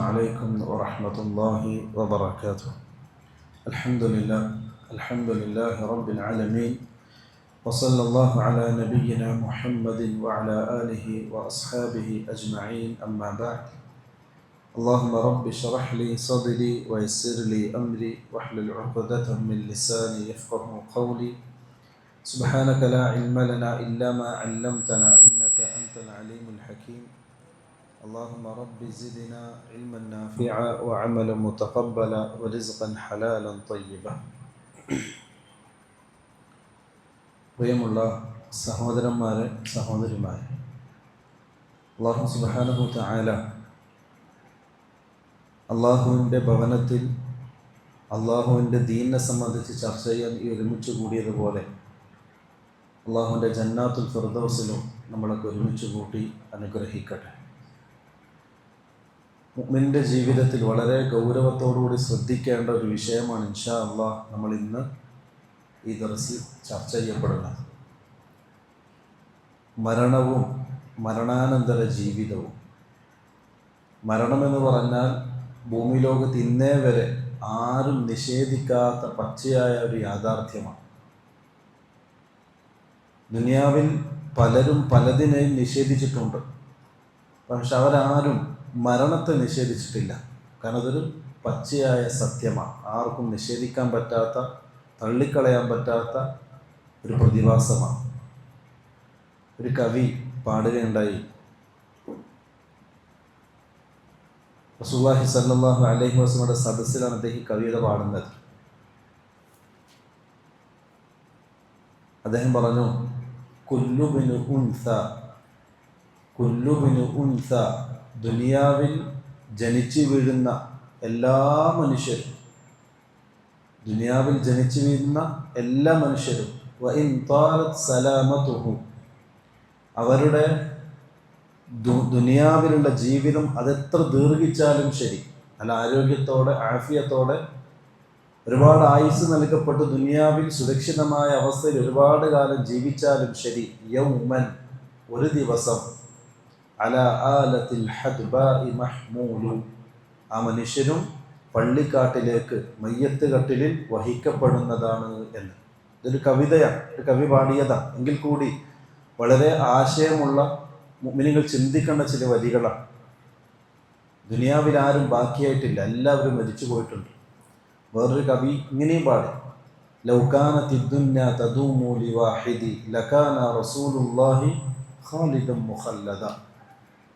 عليكم ورحمة الله وبركاته. الحمد لله رب العالمين، وصلى الله على نبينا محمد وعلى آله وأصحابه أجمعين، أما بعد. اللهم رب اشرح لي صدري ويسر لي أمري واحلل عقدة من لساني يفقه قولي. سبحانك لا علم لنا إلا ما علمتنا إنك أنت العليم الحكيم. اللهم رب زدنا علما نافعا وعملا متقبلا ورزقا حلالا طيبا. പ്രിയമുള്ള സഹോദരന്മാരെ, സഹോദരിമാരെ, അല്ലാഹു സുബ്ഹാനഹു തആല അള്ളാഹുവിൻ്റെ ഭവനത്തിൽ അള്ളാഹുവിൻ്റെ ദീനിനെ സംബന്ധിച്ച് ചർച്ച ചെയ്യാൻ ഒരുമിച്ച് കൂടിയതുപോലെ അള്ളാഹുവിൻ്റെ ജന്നാത്തുൽ ഫിർദൗസിലും നമ്മളൊക്കെ ഒരുമിച്ച് കൂട്ടി അനുഗ്രഹിക്കട്ടെ. മുഅ്മിനിൻ്റെ ജീവിതത്തിൽ വളരെ ഗൗരവത്തോടുകൂടി ശ്രദ്ധിക്കേണ്ട ഒരു വിഷയമാണ് ഇൻഷാ അല്ലാഹ് നമ്മൾ ഇന്ന് ഈ ദർസിൽ ചർച്ച ചെയ്യപ്പെടുന്നത്. മരണവും മരണാനന്തര ജീവിതവും. മരണമെന്ന് പറഞ്ഞാൽ ഭൂമി ലോകത്ത് ഇന്നേ വരെ ആരും നിഷേധിക്കാത്ത പച്ചയായ ഒരു യാഥാർത്ഥ്യമാണ്. ദുനിയാവിൽ പലരും പലതിനെയും നിഷേധിച്ചിട്ടുണ്ട്, പക്ഷെ അവരാരും മരണത്തെ നിഷേധിച്ചിട്ടില്ല. കാരണം അതൊരു പച്ചയായ സത്യമാണ്, ആർക്കും നിഷേധിക്കാൻ പറ്റാത്ത, തള്ളിക്കളയാൻ പറ്റാത്ത ഒരു പ്രതിഭാസമാണ്. ഒരു കവി പാടുകയുണ്ടായി, റസൂലുള്ളാഹി സ്വല്ലല്ലാഹു അലൈഹി വസല്ലമയുടെ സദസ്സിലാണ് അദ്ദേഹം കവിത പാടുന്നത്. അദ്ദേഹം പറഞ്ഞു, കുല്ലുബിനു ഉൻസ, ദുനിയാവിൽ ജനിച്ചു വീഴുന്ന എല്ലാ മനുഷ്യരും, ദുനിയാവിൽ ജനിച്ചു വീഴുന്ന എല്ലാ മനുഷ്യരും വഇൻ ത്വാലത് സലാമതുഹു, അവരുടെ ദുനിയാവിലുള്ള ജീവിതം അതെത്ര ദീർഘിച്ചാലും ശരി, നല്ല ആരോഗ്യത്തോടെ ആഫിയത്തോടെ ഒരുപാട് ആയുസ് നൽകപ്പെട്ട് ദുനിയാവിൽ സുരക്ഷിതമായ അവസ്ഥയിൽ ഒരുപാട് കാലം ജീവിച്ചാലും ശരി, യൗമൻ, ഒരു ദിവസം, അല ആലത്തിൽ ഹദ്ബാഇ മഹ്മൂലു, ആ മനുഷ്യരും പള്ളിക്കാട്ടിലേക്ക് മയ്യത്ത് കട്ടിലിൽ വഹിക്കപ്പെടുന്നതാണ് എന്ന്. ഇതൊരു കവിതയാണ്, ഒരു കവി പാടിയതാണ്. എങ്കിൽ കൂടി വളരെ ആശയമുള്ള, മുഅ്മിനീങ്ങൾ ചിന്തിക്കേണ്ട ചില വരികളാണ്. ദുനിയാവിൽ ആരും ബാക്കിയായിട്ടില്ല, എല്ലാവരും മരിച്ചു പോയിട്ടുണ്ട്. വേറൊരു കവി ഇങ്ങനെയും പാടി, ലൗ കാനത്തിദ് ദുനിയ തദൂമു ലിവാഹിദി ലകാന റസൂലുള്ളാഹി ഖാലിദൻ മുഖല്ലദ,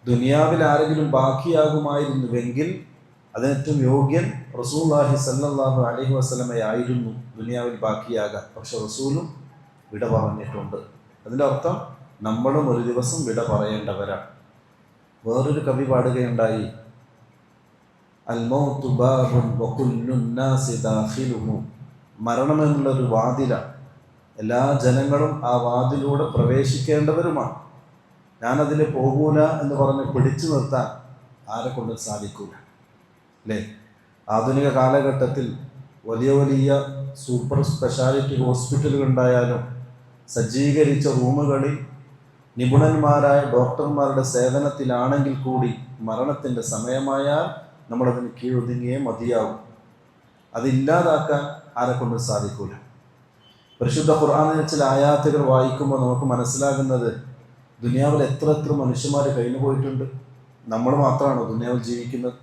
ദുനിയാവിൽ ആരെങ്കിലും ബാക്കിയാകുമായിരുന്നുവെങ്കിൽ അതിനേറ്റവും യോഗ്യൻ റസൂലുള്ളാഹി സ്വല്ലല്ലാഹു അലൈഹി വസല്ലമയായിരുന്നു ദുനിയാവിൽ ബാക്കിയാകാൻ. പക്ഷെ റസൂലും വിട പറഞ്ഞിട്ടുണ്ട്. അതിൻ്റെ അർത്ഥം നമ്മളും ഒരു ദിവസം വിട പറയേണ്ടവരാണ്. വേറൊരു കവി പാടുകയുണ്ടായി, അൽ മൗതു ബാബുൻ വകുല്ലു നാസി ദാഖിലുഹു, മരണമെന്നുള്ളൊരു വാതിലാണ്, എല്ലാ ജനങ്ങളും ആ വാതിലൂടെ പ്രവേശിക്കേണ്ടവരുമാണ്. ഞാനതിൽ പോകൂല എന്ന് പറഞ്ഞ് പിടിച്ചു നിർത്താൻ ആരെ കൊണ്ട് സാധിക്കൂല, അല്ലേ? ആധുനിക കാലഘട്ടത്തിൽ വലിയ വലിയ സൂപ്പർ സ്പെഷ്യാലിറ്റി ഹോസ്പിറ്റലുകൾ ഉണ്ടായാലും സജ്ജീകരിച്ച റൂമുകളിൽ നിപുണന്മാരായ ഡോക്ടർമാരുടെ സേവനത്തിലാണെങ്കിൽ കൂടി മരണത്തിൻ്റെ സമയമായാൽ നമ്മളതിന് കീഴൊതുങ്ങിയേ മതിയാവും. അതില്ലാതാക്കാൻ ആരെ കൊണ്ട് സാധിക്കൂല. പരിശുദ്ധ ഖുർആനിലെ ചില ആയാത്തുകൾ വായിക്കുമ്പോൾ നമുക്ക് മനസ്സിലാകുന്നത്, ദുനിയാവിൽ എത്ര മനുഷ്യന്മാർ കഴിഞ്ഞു പോയിട്ടുണ്ട്. നമ്മൾ മാത്രമാണോ ദുനിയാവിൽ ജീവിക്കുന്നത്?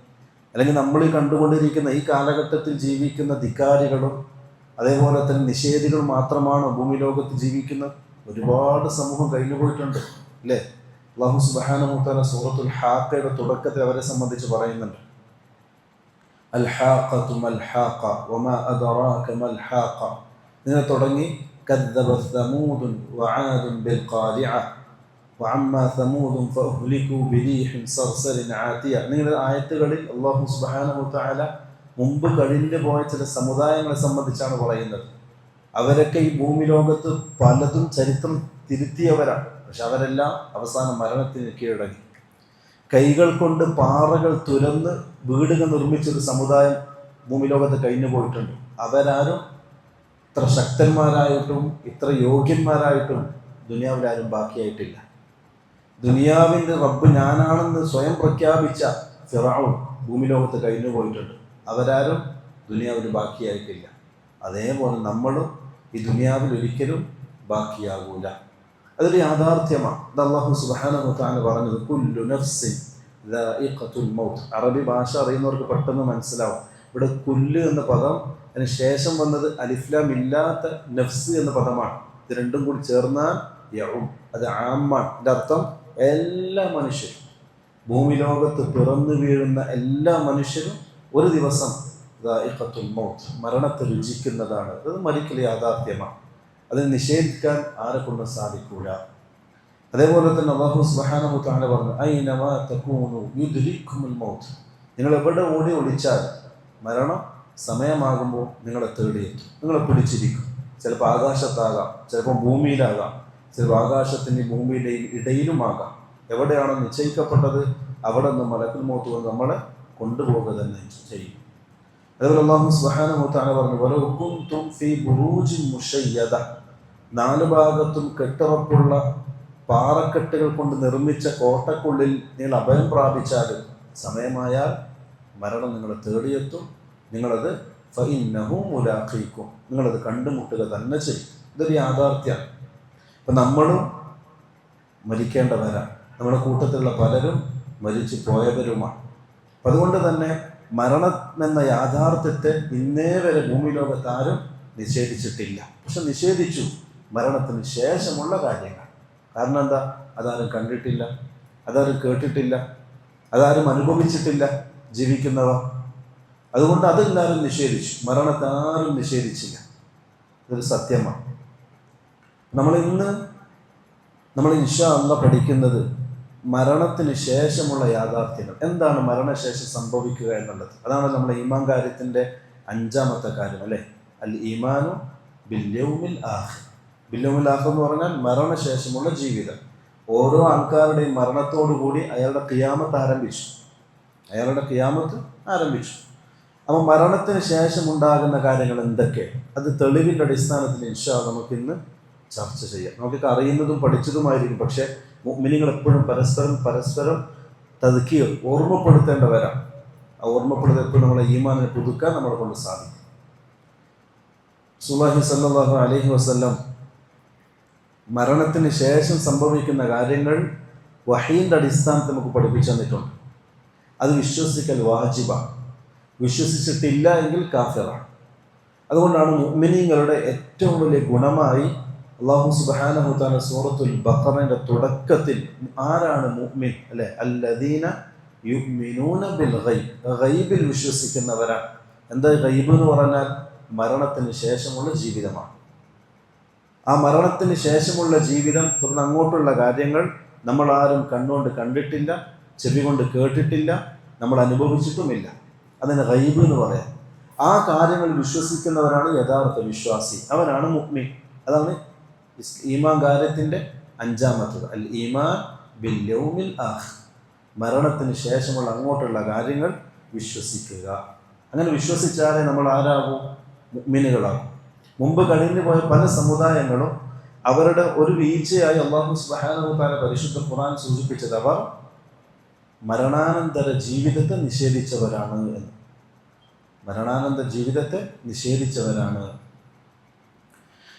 അല്ലെങ്കിൽ നമ്മൾ ഈ കണ്ടുകൊണ്ടിരിക്കുന്ന ഈ കാലഘട്ടത്തിൽ ജീവിക്കുന്ന ധിക്കാരികളും അതേപോലെ തന്നെ നിഷേധികൾ മാത്രമാണോ ഭൂമി ലോകത്ത് ജീവിക്കുന്നത്? ഒരുപാട് സമൂഹം കഴിഞ്ഞു പോയിട്ടുണ്ട്, അല്ലേ? അല്ലാഹു സുബ്ഹാനഹു വ തആല സൂറത്തുൽ ഹാഖയുടെ തുടക്കത്തിൽ അവരെ സംബന്ധിച്ച് പറയുന്നുണ്ട്, അൽ ഹാഖതു മൽ ഹാഖ വമാ അദ്റാക മൽ ഹാഖ, ഇതിനെ തുടങ്ങി കദ്ദബത് സമൂദുൻ വആദുൻ ബിൽ ഖാരിഅ വഅമ്മാ സമൂദുൻ ഫഅഹ്ലികൂ ബിരീഹിൻ സർസരിൻ ആതിയ. നിങ്ങളുടെ ആയത്തുകളിൽ അല്ലാഹു സുബ്ഹാനഹു വ തആല മുമ്പ് കഴിഞ്ഞു പോയ ചില സമുദായങ്ങളെ സംബന്ധിച്ചാണ് പറയുന്നത്. അവരൊക്കെ ഈ ഭൂമി ലോകത്ത് പലതും ചരിത്രം തിരുത്തിയവരാണ്, പക്ഷെ അവരെല്ലാം അവസാനം മരണത്തിന് കീഴടങ്ങി. കൈകൾ കൊണ്ട് പാറകൾ തുരന്ന് വീടുകൾ നിർമ്മിച്ചൊരു സമുദായം ഭൂമി ലോകത്ത് കഴിഞ്ഞു പോയിട്ടുണ്ട്. അവരാരും ഇത്ര ശക്തന്മാരായിട്ടും ഇത്ര യോഗ്യന്മാരായിട്ടും ദുനിയാവിലാരും ബാക്കിയായിട്ടില്ല. ദുനിയാവിൻ്റെ റബ്ബ് ഞാനാണെന്ന് സ്വയം പ്രഖ്യാപിച്ച ഫിറഔൻ ഭൂമി ലോകത്ത് കഴിഞ്ഞു പോയിട്ടുണ്ട്. അവരാരും ദുനിയാവിൽ ബാക്കിയായിട്ടില്ല. അതേപോലെ നമ്മളും ഈ ദുനിയാവിൽ ഒരിക്കലും ബാക്കിയാകൂല. അതൊരു യാഥാർത്ഥ്യമാണ്. ഇത് അല്ലാഹു സുബ്ഹാനഹു വ തആല പറഞ്ഞത് കുല്ലു നഫ്സിൻ ദാഇഖത്തുൽ മൗത്ത്. അറബി ഭാഷ അറിയുന്നവർക്ക് പെട്ടെന്ന് മനസ്സിലാവും. ഇവിടെ കുല്ല് എന്ന പദം അതിന് ശേഷം വന്നത് അലിഫ്ലാം ഇല്ലാത്ത നഫ്സ് എന്ന പദമാണ്. ഇത് രണ്ടും കൂടി ചേർന്നാൽ യഉം, അത് ആമ്മാണ്. ഇതിൻ്റെ അർത്ഥം എല്ലാ മനുഷ്യരും, ഭൂമി ലോകത്ത് പിറന്നു വീഴുന്ന എല്ലാ മനുഷ്യരും ഒരു ദിവസം ദാഇഖത്തുൽ മൗത്ത്, മരണത്തെ രുചിക്കുന്നതാണ്. അത് മരിക്കൽ യാഥാർത്ഥ്യമാണ്. അതിനെ നിഷേധിക്കാൻ ആരെക്കൊണ്ടും സാധിക്കൂല. അതേപോലെ തന്നെ അല്ലാഹു സുബ്ഹാനഹു വ തആല പറഞ്ഞു ഐനമാ തകൂനു യുദ്രിക്കുമുൽ മൗത്ത്. നിങ്ങൾ എവിടെ ഓടി ഒളിച്ചാൽ മരണം സമയമാകുമ്പോൾ നിങ്ങളെ തേടിയെത്തും, നിങ്ങളെ പിടിച്ചിരിക്കും. ചിലപ്പോൾ ആകാശത്താകാം, ചിലപ്പോൾ ഭൂമിയിലാകാം, ചിലപ്പോൾ ആകാശത്തിൻ്റെ ഭൂമിയുടെയും ഇടയിലുമാകാം. എവിടെയാണോ നിശ്ചയിക്കപ്പെട്ടത് അവിടെ നിന്ന് മലക്കുൽ മൗത്ത് വന്ന് നമ്മളെ കൊണ്ടുപോകുക തന്നെ ചെയ്യും. അതേപോലെ അല്ലാഹു സുബ്ഹാനഹു വ തആല പറഞ്ഞു വലൗ കുൻതും ഫീ ബുറൂജിൻ മുശയ്യദ. 4 ഭാഗത്തും കെട്ടുറപ്പുള്ള പാറക്കെട്ടുകൾ കൊണ്ട് നിർമ്മിച്ച കോട്ടക്കുള്ളിൽ നിങ്ങൾ അഭയം പ്രാപിച്ചാലും സമയമായാൽ മരണം നിങ്ങളെ തേടിയെത്തും. നിങ്ങളത് ഫഇന്നഹു മുലാഖീക്കും, നിങ്ങളത് കണ്ടുമുട്ടുക തന്നെ ചെയ്യും. ഇതൊരു യാഥാർത്ഥ്യമാണ്. അപ്പം നമ്മളും മരിക്കേണ്ടവരാണ്. നമ്മുടെ കൂട്ടത്തിലുള്ള പലരും മരിച്ചു പോയവരുമാണ്. അപ്പം അതുകൊണ്ട് തന്നെ മരണം എന്ന യാഥാർത്ഥ്യത്തെ ഇന്നേ വരെ ഭൂമി ലോകത്ത് ആരും നിഷേധിച്ചിട്ടില്ല. പക്ഷെ നിഷേധിച്ചു മരണത്തിന് ശേഷമുള്ള കാര്യങ്ങൾ. കാരണം എന്താ? അതാരും കണ്ടിട്ടില്ല, അതാരും കേട്ടിട്ടില്ല, അതാരും അനുഭവിച്ചിട്ടില്ല ജീവിക്കുന്നവർ. അതുകൊണ്ട് അതെല്ലാവരും നിഷേധിച്ചു, മരണത്തെ ആരും നിഷേധിച്ചില്ല. ഇതൊരു സത്യമാണ്. നമ്മൾ ഇൻഷാ അല്ലാഹ് പഠിക്കുന്നത് മരണത്തിന് ശേഷമുള്ള യാഥാർത്ഥ്യങ്ങൾ. എന്താണ് മരണശേഷം സംഭവിക്കുക എന്നുള്ളത്? അതാണ് നമ്മുടെ ഈമാൻ കാര്യത്തിൻ്റെ 5ാമത്തെ കാര്യം, അല്ലേ? അൽ ഈമാനു ബിൽ യൗമിൽ ആഖിർ. ബിൽ യൗമിൽ ആഖിർ എന്ന് പറഞ്ഞാൽ മരണശേഷമുള്ള ജീവിതം. ഓരോ ആൾക്കാരുടെയും മരണത്തോടു കൂടി അയാളുടെ ഖിയാമത്ത് ആരംഭിച്ചു. അപ്പോൾ മരണത്തിന് ശേഷം ഉണ്ടാകുന്ന കാര്യങ്ങൾ എന്തൊക്കെ? അത് തെളിവിൻ്റെ അടിസ്ഥാനത്തിൽ ഇൻഷാ അല്ലാഹ് നമുക്കിന്ന് ചർച്ച ചെയ്യാം. നമുക്കൊക്കെ അറിയുന്നതും പഠിച്ചതുമായിരിക്കും. പക്ഷേ മുഅ്മിനീങ്ങൾ എപ്പോഴും പരസ്പരം തദ്കീർ, ഓർമ്മപ്പെടുത്തേണ്ടവരാണ്. ആ ഓർമ്മപ്പെടുത്തൽ എപ്പോഴും നമ്മളെ ഈമാനിനെ പുതുക്കാൻ നമ്മളെ കൊണ്ട് സാധിക്കും. റസൂലുള്ളാഹി സ്വല്ലല്ലാഹു അലൈഹി വസല്ലം മരണത്തിന് ശേഷം സംഭവിക്കുന്ന കാര്യങ്ങൾ വഹീൻ്റെ അടിസ്ഥാനത്തിൽ നമുക്ക് പഠിപ്പിച്ചു തന്നിട്ടുണ്ട്. അത് വിശ്വസിക്കൽ വാജിബാണ്. വിശ്വസിച്ചിട്ടില്ല എങ്കിൽ കാഫിറാണ്. അതുകൊണ്ടാണ് മുഅ്മിനീങ്ങളുടെ ഏറ്റവും വലിയ ഗുണമായി അല്ലാഹു സുബ്ഹാനഹു വ തആല സൂറത്തുൽ ബഖറയുടെ തുടക്കത്തിൽ ആരാണ് മുഅ്മിൻ, അല്ലേ? അല്ലദീന യുഅ്മിനൂന ബിൽ ഗൈബ്, ഗൈബിൽ വിശ്വസിക്കുന്നവരാണ്. എന്താ ഗൈബ് എന്ന് പറഞ്ഞാൽ? മരണത്തിന് ശേഷമുള്ള ജീവിതമാണ്. ആ മരണത്തിന് ശേഷമുള്ള ജീവിതം തുടർന്ന് അങ്ങോട്ടുള്ള കാര്യങ്ങൾ നമ്മൾ ആരും കണ്ണുകൊണ്ട് കണ്ടിട്ടില്ല, ചെവി കൊണ്ട് കേട്ടിട്ടില്ല, നമ്മൾ അനുഭവിച്ചിട്ടുമില്ല. അതിന് ഗൈബ് എന്ന് പറയാം. ആ കാര്യങ്ങൾ വിശ്വസിക്കുന്നവരാണ് യഥാർത്ഥ വിശ്വാസി, അവനാണ് മുഅ്മിൻ. അതാണ് ഈമാൻ കാര്യത്തിൻ്റെ 5ാമത്തത്, അൽ ഈമാൻ ബിൽ യൗമിൽ ആഖിർ. മരണത്തിന് ശേഷമുള്ള അങ്ങോട്ടുള്ള കാര്യങ്ങൾ വിശ്വസിക്കുക. അങ്ങനെ വിശ്വസിച്ചാലേ നമ്മൾ ആരാകും? മുഅ്മിനുകളാകും. മുമ്പ് കഴിഞ്ഞു പോയ പല സമുദായങ്ങളും അവരുടെ ഒരു വീഴ്ചയായി അല്ലാഹു സുബ്ഹാനഹു വ തആല പരിശുദ്ധ ഖുർആൻ സൂചിപ്പിച്ചത് അവർ മരണാനന്തര ജീവിതത്തെ നിഷേധിച്ചവരാണ് എന്ന്. മരണാനന്തര ജീവിതത്തെ നിഷേധിച്ചവരാണ്.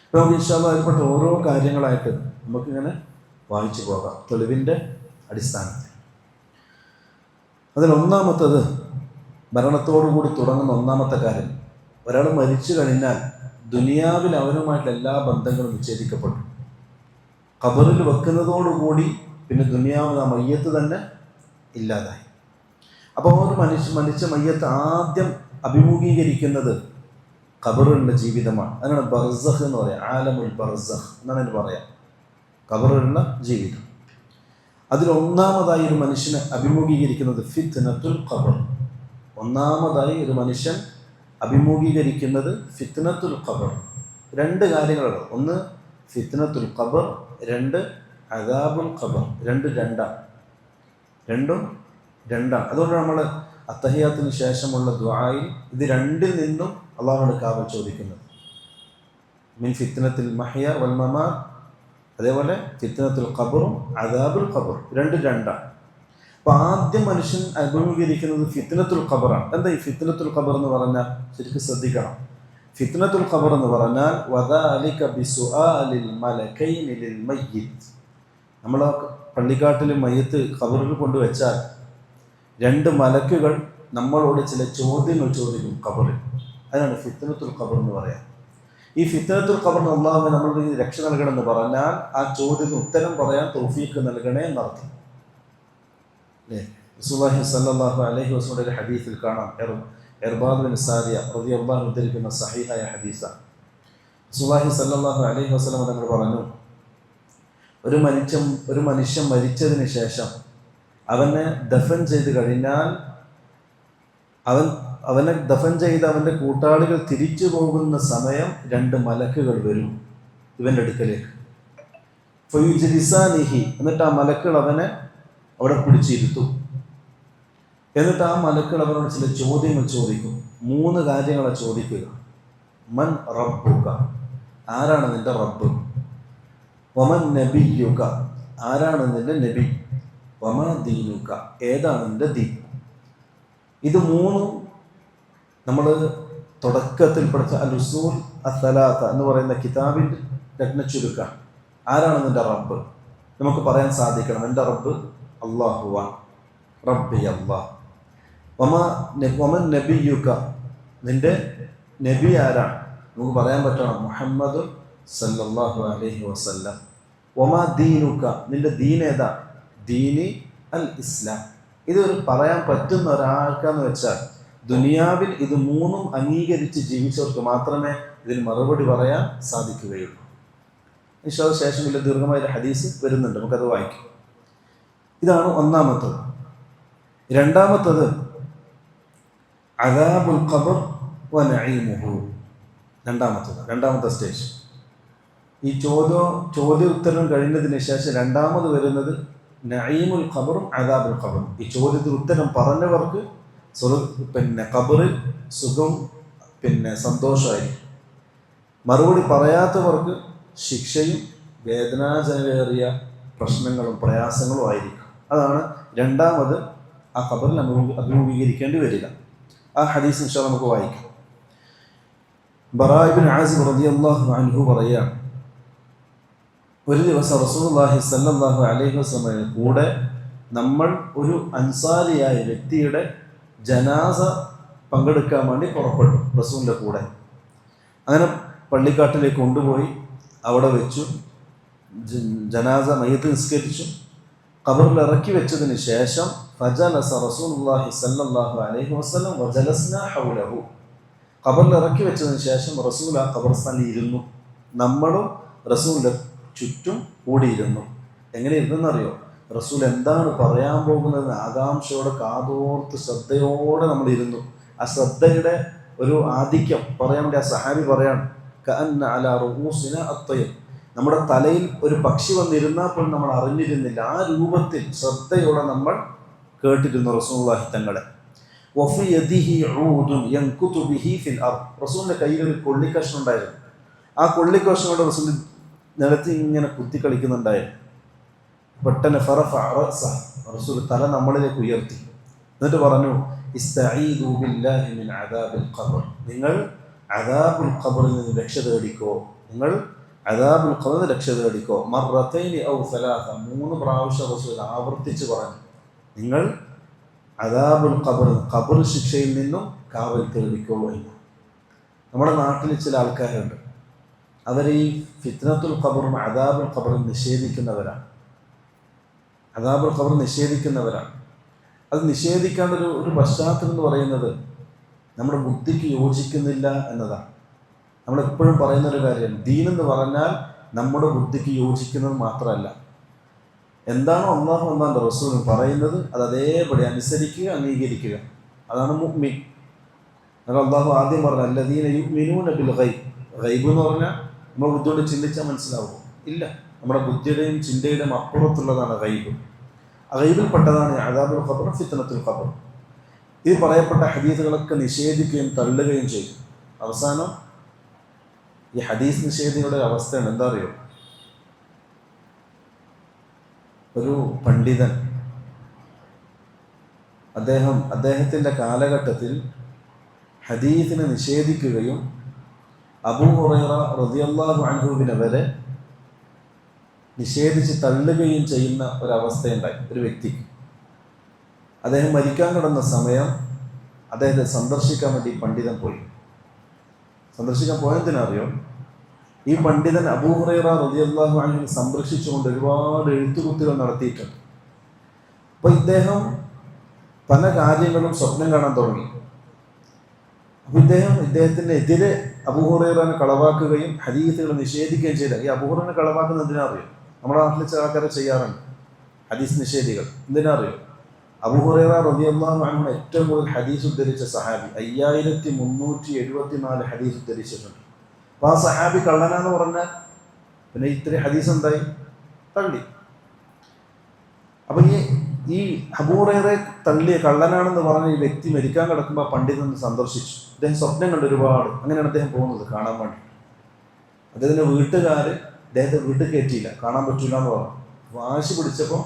ഇപ്പോൾ നമുക്ക് ഇൻഷാ അല്ലാഹ് അതിൽപ്പെട്ട ഓരോ കാര്യങ്ങളായിട്ട് നമുക്കിങ്ങനെ വായിച്ചു പോകാം തെളിവിൻ്റെ അടിസ്ഥാനത്തിൽ. അതിലൊന്നാമത്തത്, മരണത്തോടുകൂടി തുടങ്ങുന്ന ഒന്നാമത്തെ കാര്യം, ഒരാൾ മരിച്ചു കഴിഞ്ഞാൽ ദുനിയാവിൽ അവനുമായിട്ടുള്ള എല്ലാ ബന്ധങ്ങളും വിച്ഛേദിക്കപ്പെട്ടു. ഖബറിൽ വെക്കുന്നതോടുകൂടി പിന്നെ ദുനിയാവിൽ ആ മയ്യത്ത് തന്നെ ഇല്ലാതായി. അപ്പോൾ ഒരു മരിച്ച മയ്യത്ത് ആദ്യം അഭിമുഖീകരിക്കുന്നത് ഖബറിലുള്ള ജീവിതമാണ്. അതിനാണ് ബർസഖ് എന്ന് പറയാം, ആലമുൽ ബർസഖ് എന്നാണ് അതിന് പറയാം, ഖബറിലുള്ള ജീവിതം. അതിലൊന്നാമതായി ഒരു മനുഷ്യനെ അഭിമുഖീകരിക്കുന്നത് ഫിത്നത്തുൽ ഖബർ. ഒന്നാമതായി ഒരു മനുഷ്യൻ അഭിമുഖീകരിക്കുന്നത് ഫിത്നത്തുൽ ഖബർ. 2 കാര്യങ്ങളുണ്ട്. ഒന്ന് ഫിത്നത്തുൽ ഖബർ, 2 അദാബുൽ ഖബർ. രണ്ടും രണ്ടാണ്. അതുകൊണ്ട് നമ്മൾ അത്തഹിയാത്തിന് ശേഷമുള്ള ദുആയിൽ ഇത് 2ൽ നിന്നും അള്ളാഹുവിനോട് കാവൽ ചോദിക്കുന്നത്. മിൻ ഫിത്നത്തിൽ മഹ്യ വൽ മമാത്ത്, അതേപോലെ ഫിത്നത്തുൽ ഖബറും അദാബുൽ ഖബർ. രണ്ടാണ്. അപ്പം ആദ്യം മനുഷ്യൻ അഭിമുഖീകരിക്കുന്നത് ഫിത്നത്തുൽ ഖബറാണ്. എന്താ ഈ ഫിത്നത്തുൽ ഖബർ എന്ന് പറഞ്ഞാൽ? ശരിക്കും ശ്രദ്ധിക്കണം. ഫിത്നത്തുൽ ഖബർ എന്ന് പറഞ്ഞാൽ വദാലിക ബിസുആലിൽ മലകൈനി ലിൽ മയ്യിത്ത്. നമ്മൾ പള്ളിക്കാട്ടിൽ മയ്യത്ത് ഖബറിൽ കൊണ്ടുവച്ചാൽ 2 മലക്കുകൾ നമ്മളോട് ചില ചോദ്യങ്ങൾ ചോദിക്കും ഖബറിൽ. അതിനാണ് ഫിത്നത്തുൽ ഖബർ എന്ന് പറയാം. ഈ ഫിത്നത്തുൽ ഖബറിന് അല്ലാഹു നമ്മൾക്ക് രക്ഷ നൽകണമെന്ന് പറഞ്ഞാൽ ആ ചോദ്യത്തിന് ഉത്തരം പറയാൻ തൗഫീഖ് നൽകണേ എന്നർത്ഥം. അല്ലേ? റസൂലുള്ളാഹി സ്വല്ലല്ലാഹു അലൈഹി വസല്ലം ഒരു ഹദീസിൽ കാണാം, ഇർബാദ് ബിൻ സാരിയ റളിയല്ലാഹു അൻഹു ഉദ്ധരിക്കുന്ന സഹീഹായ ഹദീസാണ്. റസൂലുള്ളാഹി സ്വല്ലല്ലാഹു അലൈഹി വസല്ലം തങ്ങൾ പറഞ്ഞു, ഒരു മനുഷ്യൻ മരിച്ചതിന് ശേഷം അവനെ ദഫൻ ചെയ്ത് കഴിഞ്ഞാൽ അവനെ ദഫൻ ചെയ്ത് അവൻ്റെ കൂട്ടാളികൾ തിരിച്ചു പോകുന്ന സമയം 2 മലക്കുകൾ വരും ഇവൻ്റെ അടുക്കലേക്ക്. ഫയുജ്ലിസാനിഹി, എന്നിട്ട് ആ മലക്കുകൾ അവനെ അവിടെ പിടിച്ചിരുത്തും. എന്നിട്ട് ആ മലക്കുകൾ അവനോട് ചില ചോദ്യങ്ങൾ ചോദിക്കും. 3 കാര്യങ്ങളെ ചോദിക്കുക. മൻ റബ്ബുക, ആരാണ് നിന്റെ റബ്ബ്? വമൻ നബിയുക, ആരാണ് നിന്റെ നബി? വമാ ദീനുക, ഏതാണ് നിന്റെ ദീൻ? ഇത് 3 നമ്മൾ തുടക്കത്തിൽ പഠിച്ച അൽ-ഉസൂൽ അസ്സലാസ എന്ന് പറയുന്ന കിതാബിൻ്റെ രത്ന ചുരുക്കാണ്. ആരാണ് നിന്റെ റബ്ബ്? നമുക്ക് പറയാൻ സാധിക്കണം, എൻ്റെ റബ്ബ് അല്ലാഹുവാൻ, റബ്ബി അല്ലാഹ്. വമൻ നബിയുക, നിന്റെ നബി ആരാണ്? നമുക്ക് പറയാൻ പറ്റണം, മുഹമ്മദ് സല്ലല്ലാഹു അലൈഹി വസല്ലം. വമാ ദീനുക, നിന്റെ ദീൻ ഏതാ? ദീനി അൽ ഇസ്ലാം. ഇതൊരു പറയാൻ പറ്റുന്ന ഒരാൾക്കാന്ന് വെച്ചാൽ ദുനിയാവിൽ ഇത് 3 അംഗീകരിച്ച് ജീവിച്ചവർക്ക് മാത്രമേ ഇതിന് മറുപടി പറയാൻ സാധിക്കുകയുള്ളൂ. ഇൻഷാ അല്ലാഹ് ശേഷം വലിയ ദീർഘമായ ഹദീസ് വരുന്നുണ്ട്, നമുക്കത് വായിക്കാം. ഇതാണ് ഒന്നാമത്തത്. രണ്ടാമത്തത് അദാബുൽ ഖബർ വ നഈമുഹു. രണ്ടാമത്തെ സ്റ്റേജ്. ഈ ചോദ്യ ഉത്തരം കഴിഞ്ഞതിന് ശേഷം രണ്ടാമത് വരുന്നത് നഈമുൽ ഖബറും അദാബുൽ ഖബറും. ഈ ചോദ്യത്തിന് ഉത്തരം പറഞ്ഞവർക്ക് ഖബറിൽ സുഖം സന്തോഷമായിരിക്കും. മറുപടി പറയാത്തവർക്ക് ശിക്ഷയും വേദനാജനകേറിയ പ്രശ്നങ്ങളും പ്രയാസങ്ങളും ആയിരിക്കും. അതാണ് രണ്ടാമത് ആ ഖബറിൽ അഭിമുഖീകരിക്കേണ്ടി വരിക. ആ ഹദീസ് ഇൻഷാ അല്ലാഹ് നമുക്ക് വായിക്കാം. ബറാ ഇബ്നു ആസിബ് റളിയല്ലാഹു അൻഹു പറയുകയാണ്, ഒരു ദിവസം റസൂലുള്ളാഹി സ്വല്ലല്ലാഹു അലൈഹി വസല്ലം കൂടെ നമ്മൾ ഒരു അൻസാരിയായ വ്യക്തിയുടെ ജനാസ പങ്കെടുക്കാൻ വേണ്ടി പുറപ്പെട്ടു റസൂലിൻ്റെ കൂടെ. അങ്ങനെ പള്ളിക്കാട്ടിലേക്ക് കൊണ്ടുപോയി അവിടെ വെച്ചു, ജനാസ മയ്യത്ത് നിസ്കരിച്ചു. ഖബറിൽ ഇറക്കി വെച്ചതിന് ശേഷം ഫജലസ റസൂലുള്ളാഹി സ്വല്ലല്ലാഹു അലൈഹി വസല്ലം വജലസ്നാ ഹൗലഹു. ഖബറിൽ ഇറക്കി വെച്ചതിന് ശേഷം റസൂൽ ആ ഖബർസ്ഥാനിൽ ഇരുന്നു, നമ്മളും റസൂലിൻ്റെ ചുറ്റും കൂടിയിരുന്നു. എങ്ങനെ ഇരുന്നെന്നറിയോ? റസൂൽ എന്താണ് പറയാൻ പോകുന്നതെന്ന് ആകാംക്ഷയോടെ കാതോർത്ത് ശ്രദ്ധയോടെ നമ്മൾ ഇരുന്നു. ആ ശ്രദ്ധയുടെ ഒരു ആധിക്യം പറയാൻ വേണ്ടി ആ സഹാബി പറയാണ്, കഅന്ന അലാ റൂസിന അത്തയ്ർ, നമ്മുടെ തലയിൽ ഒരു പക്ഷി വന്നിരുന്നാൽ പോലും നമ്മൾ അറിഞ്ഞിരുന്നില്ല. ആ രൂപത്തിൽ ശ്രദ്ധയോടെ നമ്മൾ കേട്ടിരുന്നു റസൂലുള്ളാഹി തങ്ങളെ. വഫി യദിഹി ഊദുൻ യൻകുതു ബിഹി ഫിൽ അർദ്, റസൂലിൻ്റെ കയ്യിൽ ഒരു കൊള്ളിക്കഷ്ണം ഉണ്ടായിരുന്നു. ആ കൊള്ളിക്കഷ്ണങ്ങളുടെ റസൂൽ നിലത്ത് ഇങ്ങനെ കുത്തി കളിക്കുന്നുണ്ടായിരുന്നു. പെട്ടെന്ന് റസൂൽ തല നമ്മളിലേക്ക് ഉയർത്തി, എന്നിട്ട് പറഞ്ഞു, ഇസ്തഈദു ബില്ലാഹി മിൻ അദാബിൽ ഖബർ, നിങ്ങൾ അദാബുൽ ഖബറിൽ നിന്ന് രക്ഷ തേടിക്കോ, മർറതൈനി ഔ സലാസ, 3 പ്രാവശ്യം റസൂൽ ആവർത്തിച്ച് പറഞ്ഞു, നിങ്ങൾ അദാബുൽ ഖബർ ശിക്ഷയിൽ നിന്നും കാവൽ തേടിക്കോ എന്ന്. നമ്മുടെ നാട്ടിൽ ചില ആൾക്കാരുണ്ട്, അവർ ഈ ഫിത്നത്തുൽ ഖബറും അദാബുൽ ഖബറും നിഷേധിക്കുന്നവരാണ്. അത് നിഷേധിക്കേണ്ട ഒരു പശ്ചാത്തലം എന്ന് പറയുന്നത് നമ്മുടെ ബുദ്ധിക്ക് യോജിക്കുന്നില്ല എന്നതാണ്. നമ്മളെപ്പോഴും പറയുന്നൊരു കാര്യം, ദീൻ എന്ന് പറഞ്ഞാൽ നമ്മുടെ ബുദ്ധിക്ക് യോജിക്കുന്നത് മാത്രമല്ല, എന്താണോ അല്ലാഹു അല്ലാഹുവിൻ്റെ റസൂൽ പറയുന്നത് അത് അതേപടി അനുസരിക്കുക, അംഗീകരിക്കുക. അതാണ് മുഅ്മിൻ. അല്ലാഹു ആദ്യം പറഞ്ഞ അല്ലദീന യുഅ്മിനൂന ബിൽ ഗൈബ്. ഗൈബ് എന്ന് പറഞ്ഞാൽ നമ്മുടെ ബുദ്ധി കൊണ്ട് ചിന്തിച്ചാൽ മനസ്സിലാവും? ഇല്ല, നമ്മുടെ ബുദ്ധിയുടെയും ചിന്തയുടെയും അപ്പുറത്തുള്ളതാണ് ഗൈബ്. ആ ഗൈബിൽപ്പെട്ടതാണ് അദാബുൽ ഖബർ, ഫിത്നത്തുൽ ഖബർ. ഇത് പറയപ്പെട്ട ഹദീസുകളൊക്കെ നിഷേധിക്കുകയും തള്ളുകയും ചെയ്തു. അവസാനം ഈ ഹദീസ് നിഷേധികളുടെ അവസ്ഥയാണ് എന്താ അറിയോ? ഒരു പണ്ഡിതൻ അദ്ദേഹത്തിൻ്റെ കാലഘട്ടത്തിൽ ഹദീസിനെ നിഷേധിക്കുകയും അബൂ ഹുറൈറ റളിയല്ലാഹു അൻഹുവിനെ വരെ നിഷേധിച്ച് തള്ളുകയും ചെയ്യുന്ന ഒരവസ്ഥയുണ്ടായി ഒരു വ്യക്തിക്ക്. അദ്ദേഹം മരിക്കാൻ കിടന്ന സമയം അദ്ദേഹത്തെ സന്ദർശിക്കാൻ വേണ്ടി പണ്ഡിതൻ പോയി. സന്ദർശിക്കാൻ പോയതിനറിയോ, ഈ പണ്ഡിതൻ അബൂ ഹുറൈറ റളിയല്ലാഹു അൻഹുവിനെ സംരക്ഷിച്ചുകൊണ്ട് ഒരുപാട് എഴുത്തുകുത്തുകൾ നടത്തിയിട്ടുണ്ട്. അപ്പോൾ ഇദ്ദേഹം പല കാര്യങ്ങളും സ്വപ്നം കാണാൻ തുടങ്ങി. അപ്പോൾ ഇദ്ദേഹത്തിനെതിരെ അബൂ ഹുറൈറനെ കളവാക്കുകയും ഹദീസുകൾ നിഷേധിക്കുകയും ചെയ്ത ഈ അബൂ ഹുറൈറനെ കളവാക്കുന്ന എന്തിനാ അറിയോ? നമ്മുടെ നാട്ടിലെ ചില ആൾക്കാരെ ചെയ്യാറുണ്ട്, ഹദീസ് നിഷേധികൾ. എന്തിനാ അറിയോ? അബൂ ഹുറൈറ റളിയല്ലാഹു അൻഹു ഏറ്റവും കൂടുതൽ ഹദീസ് ഉദ്ധരിച്ച സഹാബി, 5374 ഹദീസ് ഉദ്ധരിച്ചിട്ടുണ്ട്. അപ്പോൾ ആ സഹാബി കള്ളനാന്ന് പറഞ്ഞാൽ പിന്നെ ഇത്രയും ഹദീസ് എന്തായി? തള്ളി. അപ്പം ഈ അബൂ ഹുറൈറയെ തള്ളിയ കള്ളനാണെന്ന് പറഞ്ഞ ഈ വ്യക്തി മരിക്കാൻ കിടക്കുമ്പോൾ പണ്ഡിതൻ സന്ദർശിച്ചു. അദ്ദേഹം സ്വപ്നം കണ്ട് ഒരുപാട്. അങ്ങനെയാണ് അദ്ദേഹം പോകുന്നത് കാണാൻ വേണ്ടി. അദ്ദേഹത്തിൻ്റെ വീട്ടുകാർ അദ്ദേഹത്തെ വീട്ടിൽ കയറ്റിയില്ല, കാണാൻ പറ്റില്ല എന്ന് പറഞ്ഞു. വാശി പിടിച്ചപ്പോൾ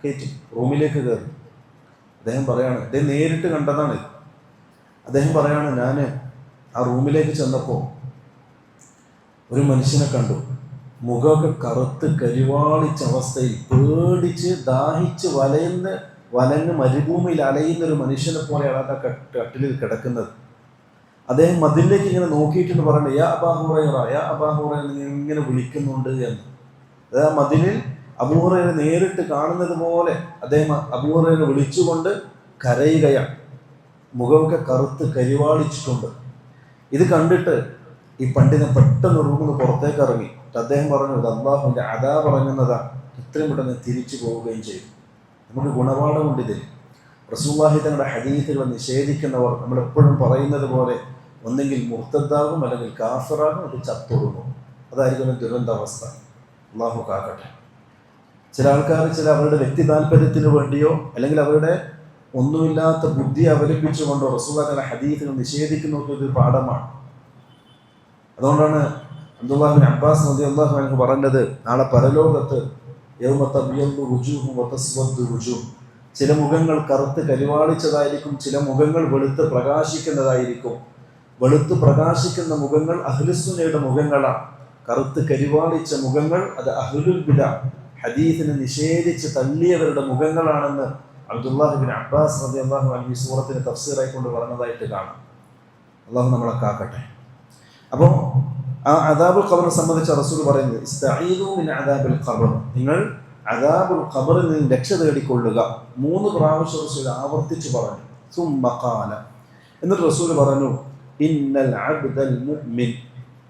കയറ്റി, റൂമിലേക്ക് കയറി. അദ്ദേഹം പറയാണ്, അദ്ദേഹം നേരിട്ട് കണ്ടതാണ്. അദ്ദേഹം പറയാണ്, ഞാൻ ആ റൂമിലേക്ക് ചെന്നപ്പോൾ ഒരു മനുഷ്യനെ കണ്ടു. മുഖമൊക്കെ കറുത്ത് കരിവാളിച്ച അവസ്ഥയിൽ, പേടിച്ച് ദാഹിച്ച് വലഞ്ഞ് മരുഭൂമിയിൽ അലയുന്നൊരു മനുഷ്യനെ പോലെയാണ് ആ കട്ടിലിൽ കിടക്കുന്നത്. അദ്ദേഹം മതിലേക്ക് ഇങ്ങനെ നോക്കിയിട്ടെന്ന് പറയുന്നത്, യാ അബൂ ഹുറൈറ, യാ അബൂ ഹുറൈറ ഇങ്ങനെ വിളിക്കുന്നുണ്ട് എന്ന്. അതായത് മദിനിൽ അബൂ ഹുറൈറ നേരിട്ട് കാണുന്നത് പോലെ അദ്ദേഹം അബൂ ഹുറൈറ വിളിച്ചുകൊണ്ട് കരയുകയാണ്. മുഖമൊക്കെ കറുത്ത് കരിവാളിച്ചിട്ടുണ്ട്. ഇത് കണ്ടിട്ട് ഈ പണ്ഡിതൻ പെട്ടെന്ന് റൂമിൽ നിന്ന് പുറത്തേക്ക് ഇറങ്ങി. അദ്ദേഹം പറഞ്ഞു, ഇത് അള്ളാഹുവിൻ്റെ അദാബ് ഇറങ്ങുന്നതാണ്. ഇത്രയും പെട്ടെന്ന് തിരിച്ചു പോവുകയും ചെയ്തു. നമുക്ക് ഗുണപാഠമുണ്ട് ഇതിൽ. റസൂലുള്ളാഹി തങ്ങളുടെ ഹദീസുകൾ നിഷേധിക്കുന്നവർ നമ്മളെപ്പോഴും പറയുന്നത് പോലെ ഒന്നെങ്കിൽ മുർത്തദ്ദാകും, അല്ലെങ്കിൽ കാഫിറാകും, അത് ചത്തൊടുങ്ങും. അതായിരിക്കും ദുരന്താവസ്ഥ. അള്ളാഹു കാക്കട്ടെ. ചില ആൾക്കാർ അവരുടെ വ്യക്തി താല്പര്യത്തിന് വേണ്ടിയോ അല്ലെങ്കിൽ അവരുടെ ഒന്നുമില്ലാത്ത ബുദ്ധി അവലംബിച്ചുകൊണ്ടോ റസൂലുള്ളാഹി തങ്ങളുടെ ഹദീസുകൾ നിഷേധിക്കുന്നത് ഒരു പാഠമാണ്. അതുകൊണ്ടാണ് അബ്ദുല്ലാഹ് ബിൻ അബ്ബാസ് റളിയല്ലാഹു അൻഹു പറഞ്ഞത്, നാളെ പരലോകത്ത് യൗമ തബിയദ്ദു വുജൂഹും വതസ്വദ്ദു വുജൂഹ്, ചില മുഖങ്ങൾ കറുത്ത് കരിവാളിച്ചതായിരിക്കും, ചില മുഖങ്ങൾ വെളുത്ത് പ്രകാശിക്കുന്നതായിരിക്കും. വെളുത്ത് പ്രകാശിക്കുന്ന മുഖങ്ങൾ അഹ്ലുസുന്നയുടെ മുഖങ്ങളാണ്. കറുത്ത് കരിവാളിച്ച മുഖങ്ങൾ അത് അഹ്ലുൽ ബിദ്അ, ഹദീസിനെ നിഷേധിച്ച് തള്ളിയവരുടെ മുഖങ്ങളാണെന്ന് അബ്ദുല്ലാഹ് ബിൻ അബ്ബാസ് റളിയല്ലാഹു അൻഹു സൂറത്തിന് തഫ്സീറായി കൊണ്ട് പറഞ്ഞതായിട്ട് കാണാം. അള്ളാഹു നമ്മളെ കാക്കട്ടെ. അപ്പോൾ ആ അദാബുൽ ഖബറിനെ സംബന്ധിച്ച റസൂൽ പറയുന്നത്, ഇസ്തഈദു മിൻ അദാബിൽ ഖബർ, നിങ്ങൾ അദാബുൽ ഖബറിൽ നിന്ന് രക്ഷ തേടിക്കൊള്ളുക. 3 പ്രാവശ്യം റസൂൽ ആവർത്തിച്ച് പറഞ്ഞു. സുമ്മ ഖാല, എന്നിട്ട് റസൂൽ പറഞ്ഞു, ഇന്നൽ അബ്ദൽ മുഅ്മിൻ,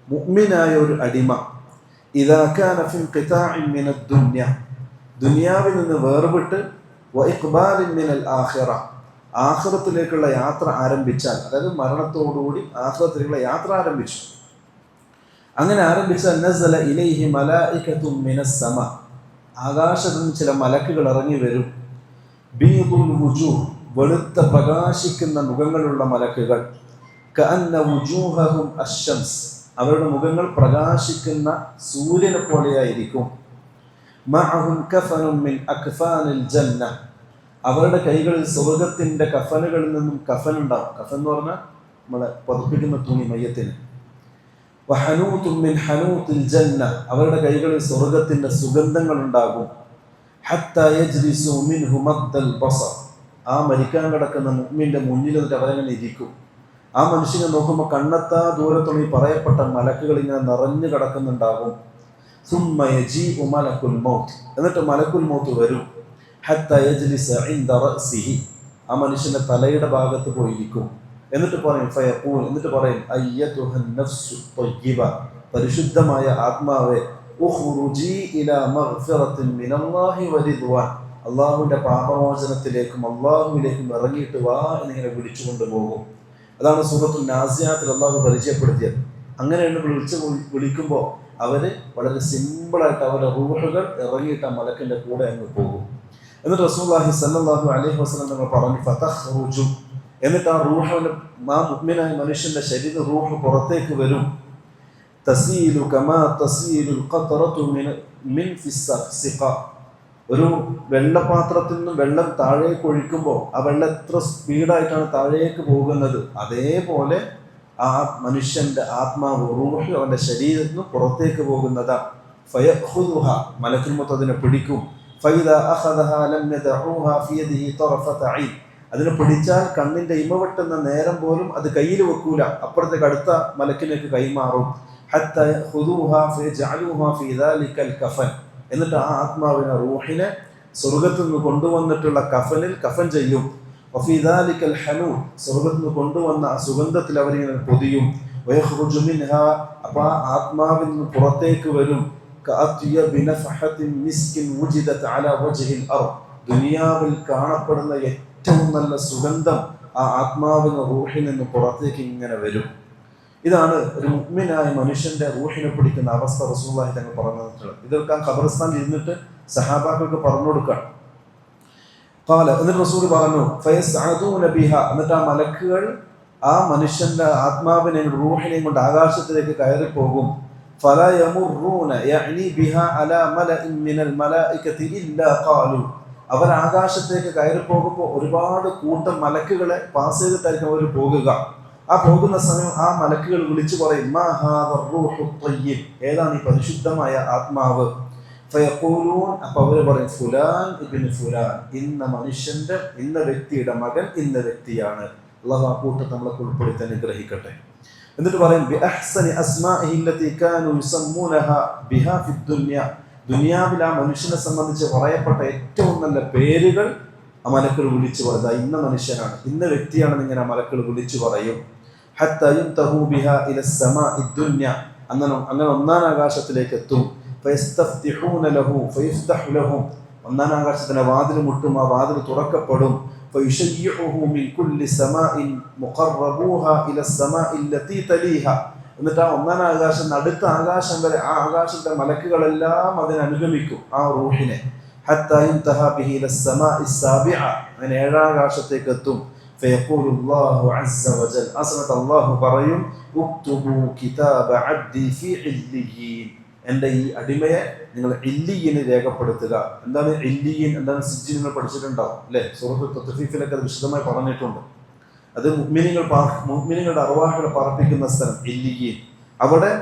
മുഅ്മിനായ ഒരു അടിമ, ഇദാ കാന ഫി ഖിതാഇൻ മിനദ് ദുനിയ, ദുനിയാവിൽ നിന്ന് വേർപെട്ട്, വ ഇഖ്ബാലിൻ മിനൽ ആഖിറ, ആഖിറത്തിലേക്കുള്ള യാത്ര ആരംഭിച്ചാൽ, അതായത് മരണത്തോടുകൂടി ആഖിറത്തിലേക്കുള്ള യാത്ര ആരംഭിച്ചു. അങ്ങനെ ആരംഭിച്ചാൽ നസല ഇലൈഹി മലായികത്തും മിനസ് സമ, ആകാശത്ത് നിന്ന് ചില മലക്കുകൾ ഇറങ്ങി വരും. ബീദുൽ വുജൂഹ്, വെളുത്ത പ്രകാശിക്കുന്ന മുഖങ്ങളുള്ള മലക്കുകൾ. കഅന്ന വുജൂഹഹും അശ്ശംസ്, അവരുടെ മുഖങ്ങൾ പ്രകാശിക്കുന്ന സൂര്യനെ പോലെയായിരിക്കും. മഅഹും കഫനും മിൻ അക്ഫാനിൽ ജന്ന, അവരുടെ കൈകളിൽ സ്വർഗത്തിന്റെ കഫനുകളിൽ നിന്നും കഫൻ ഉണ്ടാവും. കഫൻ എന്ന് പറഞ്ഞാൽ നമ്മളെ പതിപ്പിക്കുന്ന തുണി, മയ്യത്തിന്. വഹനൂതും മിൻ ഹനൂതിൽ ജന്ന, അവരുടെ കൈകളിൽ സ്വർഗത്തിന്റെ സുഗന്ധങ്ങൾ ഉണ്ടാകും. ഹത്താ യജ്ലിസു മിൻഹു മദ്ദൽ ബസർ, ആ മരിക്കാൻ കിടക്കുന്ന മുഅ്മിന്റെ മുന്നിൽ അവരങ്ങനെ ഇരിക്കും. ആ മനുഷ്യനെ നോക്കുമ്പോൾ കണ്ണെത്താ ദൂരത്തുള്ള ഈ പറയപ്പെട്ട മലക്കുകൾ ഇങ്ങനെ നിറഞ്ഞു കിടക്കുന്നുണ്ടാകും. സുമ്മ യജീഉ മലക്കുൽ മൗത്ത്, എന്നിട്ട് മലക്കുൽ മൗത്ത് വരും. ഹത്താ യജ്ലിസ ഇൻദ റഅസിഹി, ആ മനുഷ്യന്റെ തലയുടെ ഭാഗത്ത് പോയിരിക്കും. എന്നിട്ട് പറയും ഫയഖൂൽ, എന്നിട്ട് പറയും അയ്യതുഹൻ നഫ്സു ത്വയ്യിബ, പരിശുദ്ധമായ ആത്മാവേ, ഉഖ്റുജി ഇലാ മഗ്ഫിറത്തിൻ മിനല്ലാഹി വരിദ്വാൻ, അള്ളാഹുവിന്റെ പാപമോചനത്തിലേക്കും അള്ളാഹുവിലേക്കും ഇറങ്ങിയിട്ട് വാ എന്നിങ്ങനെ വിളിച്ചുകൊണ്ട് പോകും. അതാണ് സൂറത്തുൽ നാസിയാത്തിൽ അള്ളാഹു പരിചയപ്പെടുത്തിയത്. അങ്ങനെയാണ് വിളിക്കുമ്പോൾ അവർ വളരെ സിമ്പിളായിട്ട് അവരുടെ റൂഹുകൾ ഇറങ്ങിയിട്ട് ആ മലക്കിൻ്റെ കൂടെ അങ്ങ് പോകും. എന്നിട്ട് റസൂലുള്ളാഹി സ്വല്ലല്ലാഹു അലൈഹി വസല്ലം തങ്ങൾ പറഞ്ഞു ഫതഖ്റുജു, എന്നിട്ട് ആ റൂഹിന്, ആ മുഅ്മിനായ മനുഷ്യന്റെ ശരീര റൂഹ് പുറത്തേക്ക് വരും. തസീലു കമാ തസീലുൽ ഖത്രതു മിൻ ഫിസ്സഖ, ഒരു വെള്ളപാത്രത്തിൽ നിന്നും വെള്ളം താഴേക്ക് ഒഴിക്കുമ്പോൾ ആ വെള്ളം എത്ര സ്പീഡായിട്ടാണ് താഴേക്ക് പോകുന്നത്, അതേപോലെ ആ മനുഷ്യന്റെ ആത്മാവ് റൂഹ് അവന്റെ ശരീരത്തിൽ നിന്ന് പുറത്തേക്ക് പോകുന്നതാണ്. ഫയഖുദുഹ, മലക്കുൽ മൗത്ത് അതിനെ പിടിക്കും. ഫൈദാ അഖദഹ ലം യദഉഹ ഫി യദിഹി തറഫത ഐൻ, അതിനെ പിടിച്ചാൽ കണ്ണിന്റെ ഇമ വെട്ടുന്ന നേരം പോലും അത് കയ്യിൽ വെക്കൂല, അപ്പുറത്തേക്ക് അടുത്ത മലക്കിലേക്ക് കൈമാറും. ഹത്താ യഖുദുഹ ഫയജഅലുഹ ഫി ദാലികൽ കഫൻ, എന്നിട്ട് ആ ആത്മാവിനെ റൂഹിനെ സ്വർഗത്തിൽ നിന്ന് കൊണ്ടുവന്നിട്ടുള്ള കഫനിൽ കഫൻ ചെയ്യും. വഫീ ദാലികൽ ഹനൂൻ, സ്വർഗത്തിൽ നിന്ന് കൊണ്ടുവന്ന ആ സുഗന്ധത്തിൽ അവരിങ്ങനെ പൊതിയും. വയഖ്റുജു മിൻഹാ, അപ്പോൾ ആ ആത്മാവിൽ നിന്ന് പുറത്തേക്ക് വരും. കഅത്യബി നഫഹത്തിൻ മിസ്കിൻ വുജിദത് അലാ വജ്ഹിൽ അർദ്, ദുനിയാവിൽ കാണപ്പെടുന്ന ഏറ്റവും നല്ല സുഗന്ധം ആ ആത്മാവിന് റൂഹിൽ നിന്ന് പുറത്തേക്ക് ഇങ്ങനെ വരും. ഇതാണ് ഒരു മുഅ്മിനായ മനുഷ്യന്റെ റൂഹിനെ പിടിക്കുന്ന അവസ്ഥ റസൂലുള്ളാഹി തങ്ങൾ പറഞ്ഞു തന്നിട്ടുള്ളത്. ഇതൊക്കെ ഖബർസ്ഥാനിൽ ഇരുന്നിട്ട് സഹാബാക്കൾക്ക് പറഞ്ഞു കൊടുക്കണം. എന്നിട്ട് റസൂൽ പറഞ്ഞു ഫയസ്അദൂന ബിഹ, എന്നിട്ട് ആ മലക്കുകൾ ആ മനുഷ്യന്റെ ആത്മാവിനെയും റൂഹിനെയും കൊണ്ട് ആകാശത്തിലേക്ക് കയറി പോകും. ഫലാ യമുറൂന യഅനി ബിഹ അലാ മലഇൻ മിനൽ മലായികതി ഇല്ലാ ഖാലു, അവർ ആകാശത്തേക്ക് കയറി പോകുമ്പോൾ ഒരുപാട് കൂട്ടം മലക്കുകളെ പാസ് ചെയ്തിട്ടായിരിക്കും അവർ പോകുക. ആ പോകുന്ന സമയം ആ മലക്കുകൾ വിളിച്ചു പറയും, മാ ഹാദർ റൂഹു ത്വയ്യിബ്, ഏതാണ് ഈ പരിശുദ്ധമായ ആത്മാവ്? ഫയഖൂലൂൻ, അപ്പോൾ അവർ പറയും ഫുലാൻ ഇബ്നു ഫുലാൻ, ഇന്ന മനുഷ്യന്റെ ഇന്ന വ്യക്തിയുടെ മകൻ ഇന്ന വ്യക്തിയാണ്. അല്ലാഹു ആ കൂട്ടത്തെ നമ്മളെ ഉൾപ്പെടുത്തി അനുഗ്രഹിക്കട്ടെ. എന്നിട്ട് പറയും ബി അഹ്സനി അസ്മാഇഹി അല്ലതി കാനൂ യുസമ്മൂനഹ ബിഹാ ഫിദ് ദുനിയ, ദുനിയാവിൽ ആ മനുഷ്യനെ സംബന്ധിച്ച് പറയപ്പെട്ട ഏറ്റവും നല്ല പേരുകൾ ആ മലക്കുകൾ വിളിച്ചു പറയും. ഇന്ന മനുഷ്യനാണ്, ഇന്ന വ്യക്തിയാണെന്ന് ഇങ്ങനെ മലക്കുകൾ വിളിച്ചു പറയും. ഹത്താ യുൻതഹൂ ബിഹാ ഇലസ് സമാഇ ദുനിയ, അങ്ങനെ ഒന്നാം ആകാശത്തിലേക്ക് എത്തും. ഫയസ്തഫ്തിഹൂന ലഹു ഫയഫ്തഹു ലഹും, ഒന്നാം ആകാശത്തിന്റെ വാതിൽ മുട്ടും, ആ വാതിൽ തുറക്കപ്പെടും. ഫയുശയ്യിഉഹു മിൻ കുല്ലി സമാഇൻ മുഖറബൂഹ ഇലസ് സമാഇ അല്ലതി തലീഹ, എന്നിട്ട് ആ ഒന്നാം ആകാശം അടുത്ത ആകാശം വരെ ആ ആകാശത്തെ മലക്കുകളെല്ലാം അതിനെ അനുഗമിക്കും ആ റൂഹിനെ. ഹത്താ യുൻതഹാ ബിഹി ഇലസ് സമാഇ സാബിഅ, അങ്ങനെ ഏഴാം ആകാശത്തേക്ക് എത്തും. ഫയഖൂലു അല്ലാഹു അസ്സ വജൽ, ആ സമയത്ത് അല്ലാഹു പറയും ഉക്തുബു കിതാബ അബ്ദി ഫീ ഇല്ലിയീൻ, എൻ്റെ ഈ അടിമയെ നിങ്ങൾ ഇല്ലിയീന് രേഖപ്പെടുത്തുക. എന്താണ് ഇല്ലിയീൻ, എന്താണ് സിജ്ജിൻ, നിങ്ങൾ പഠിച്ചിട്ടുണ്ടാവും അല്ലേ? സൂറത്തുൽ തത്ഫീഫിലൊക്കെ അത് വിശദമായി പറഞ്ഞിട്ടുണ്ട്. അത് മുഅ്മിനീങ്ങളുടെ അർവാഹുകളെ പാർപ്പിക്കുന്ന സ്ഥലം ഇല്ലിയീൻ. അവിടെ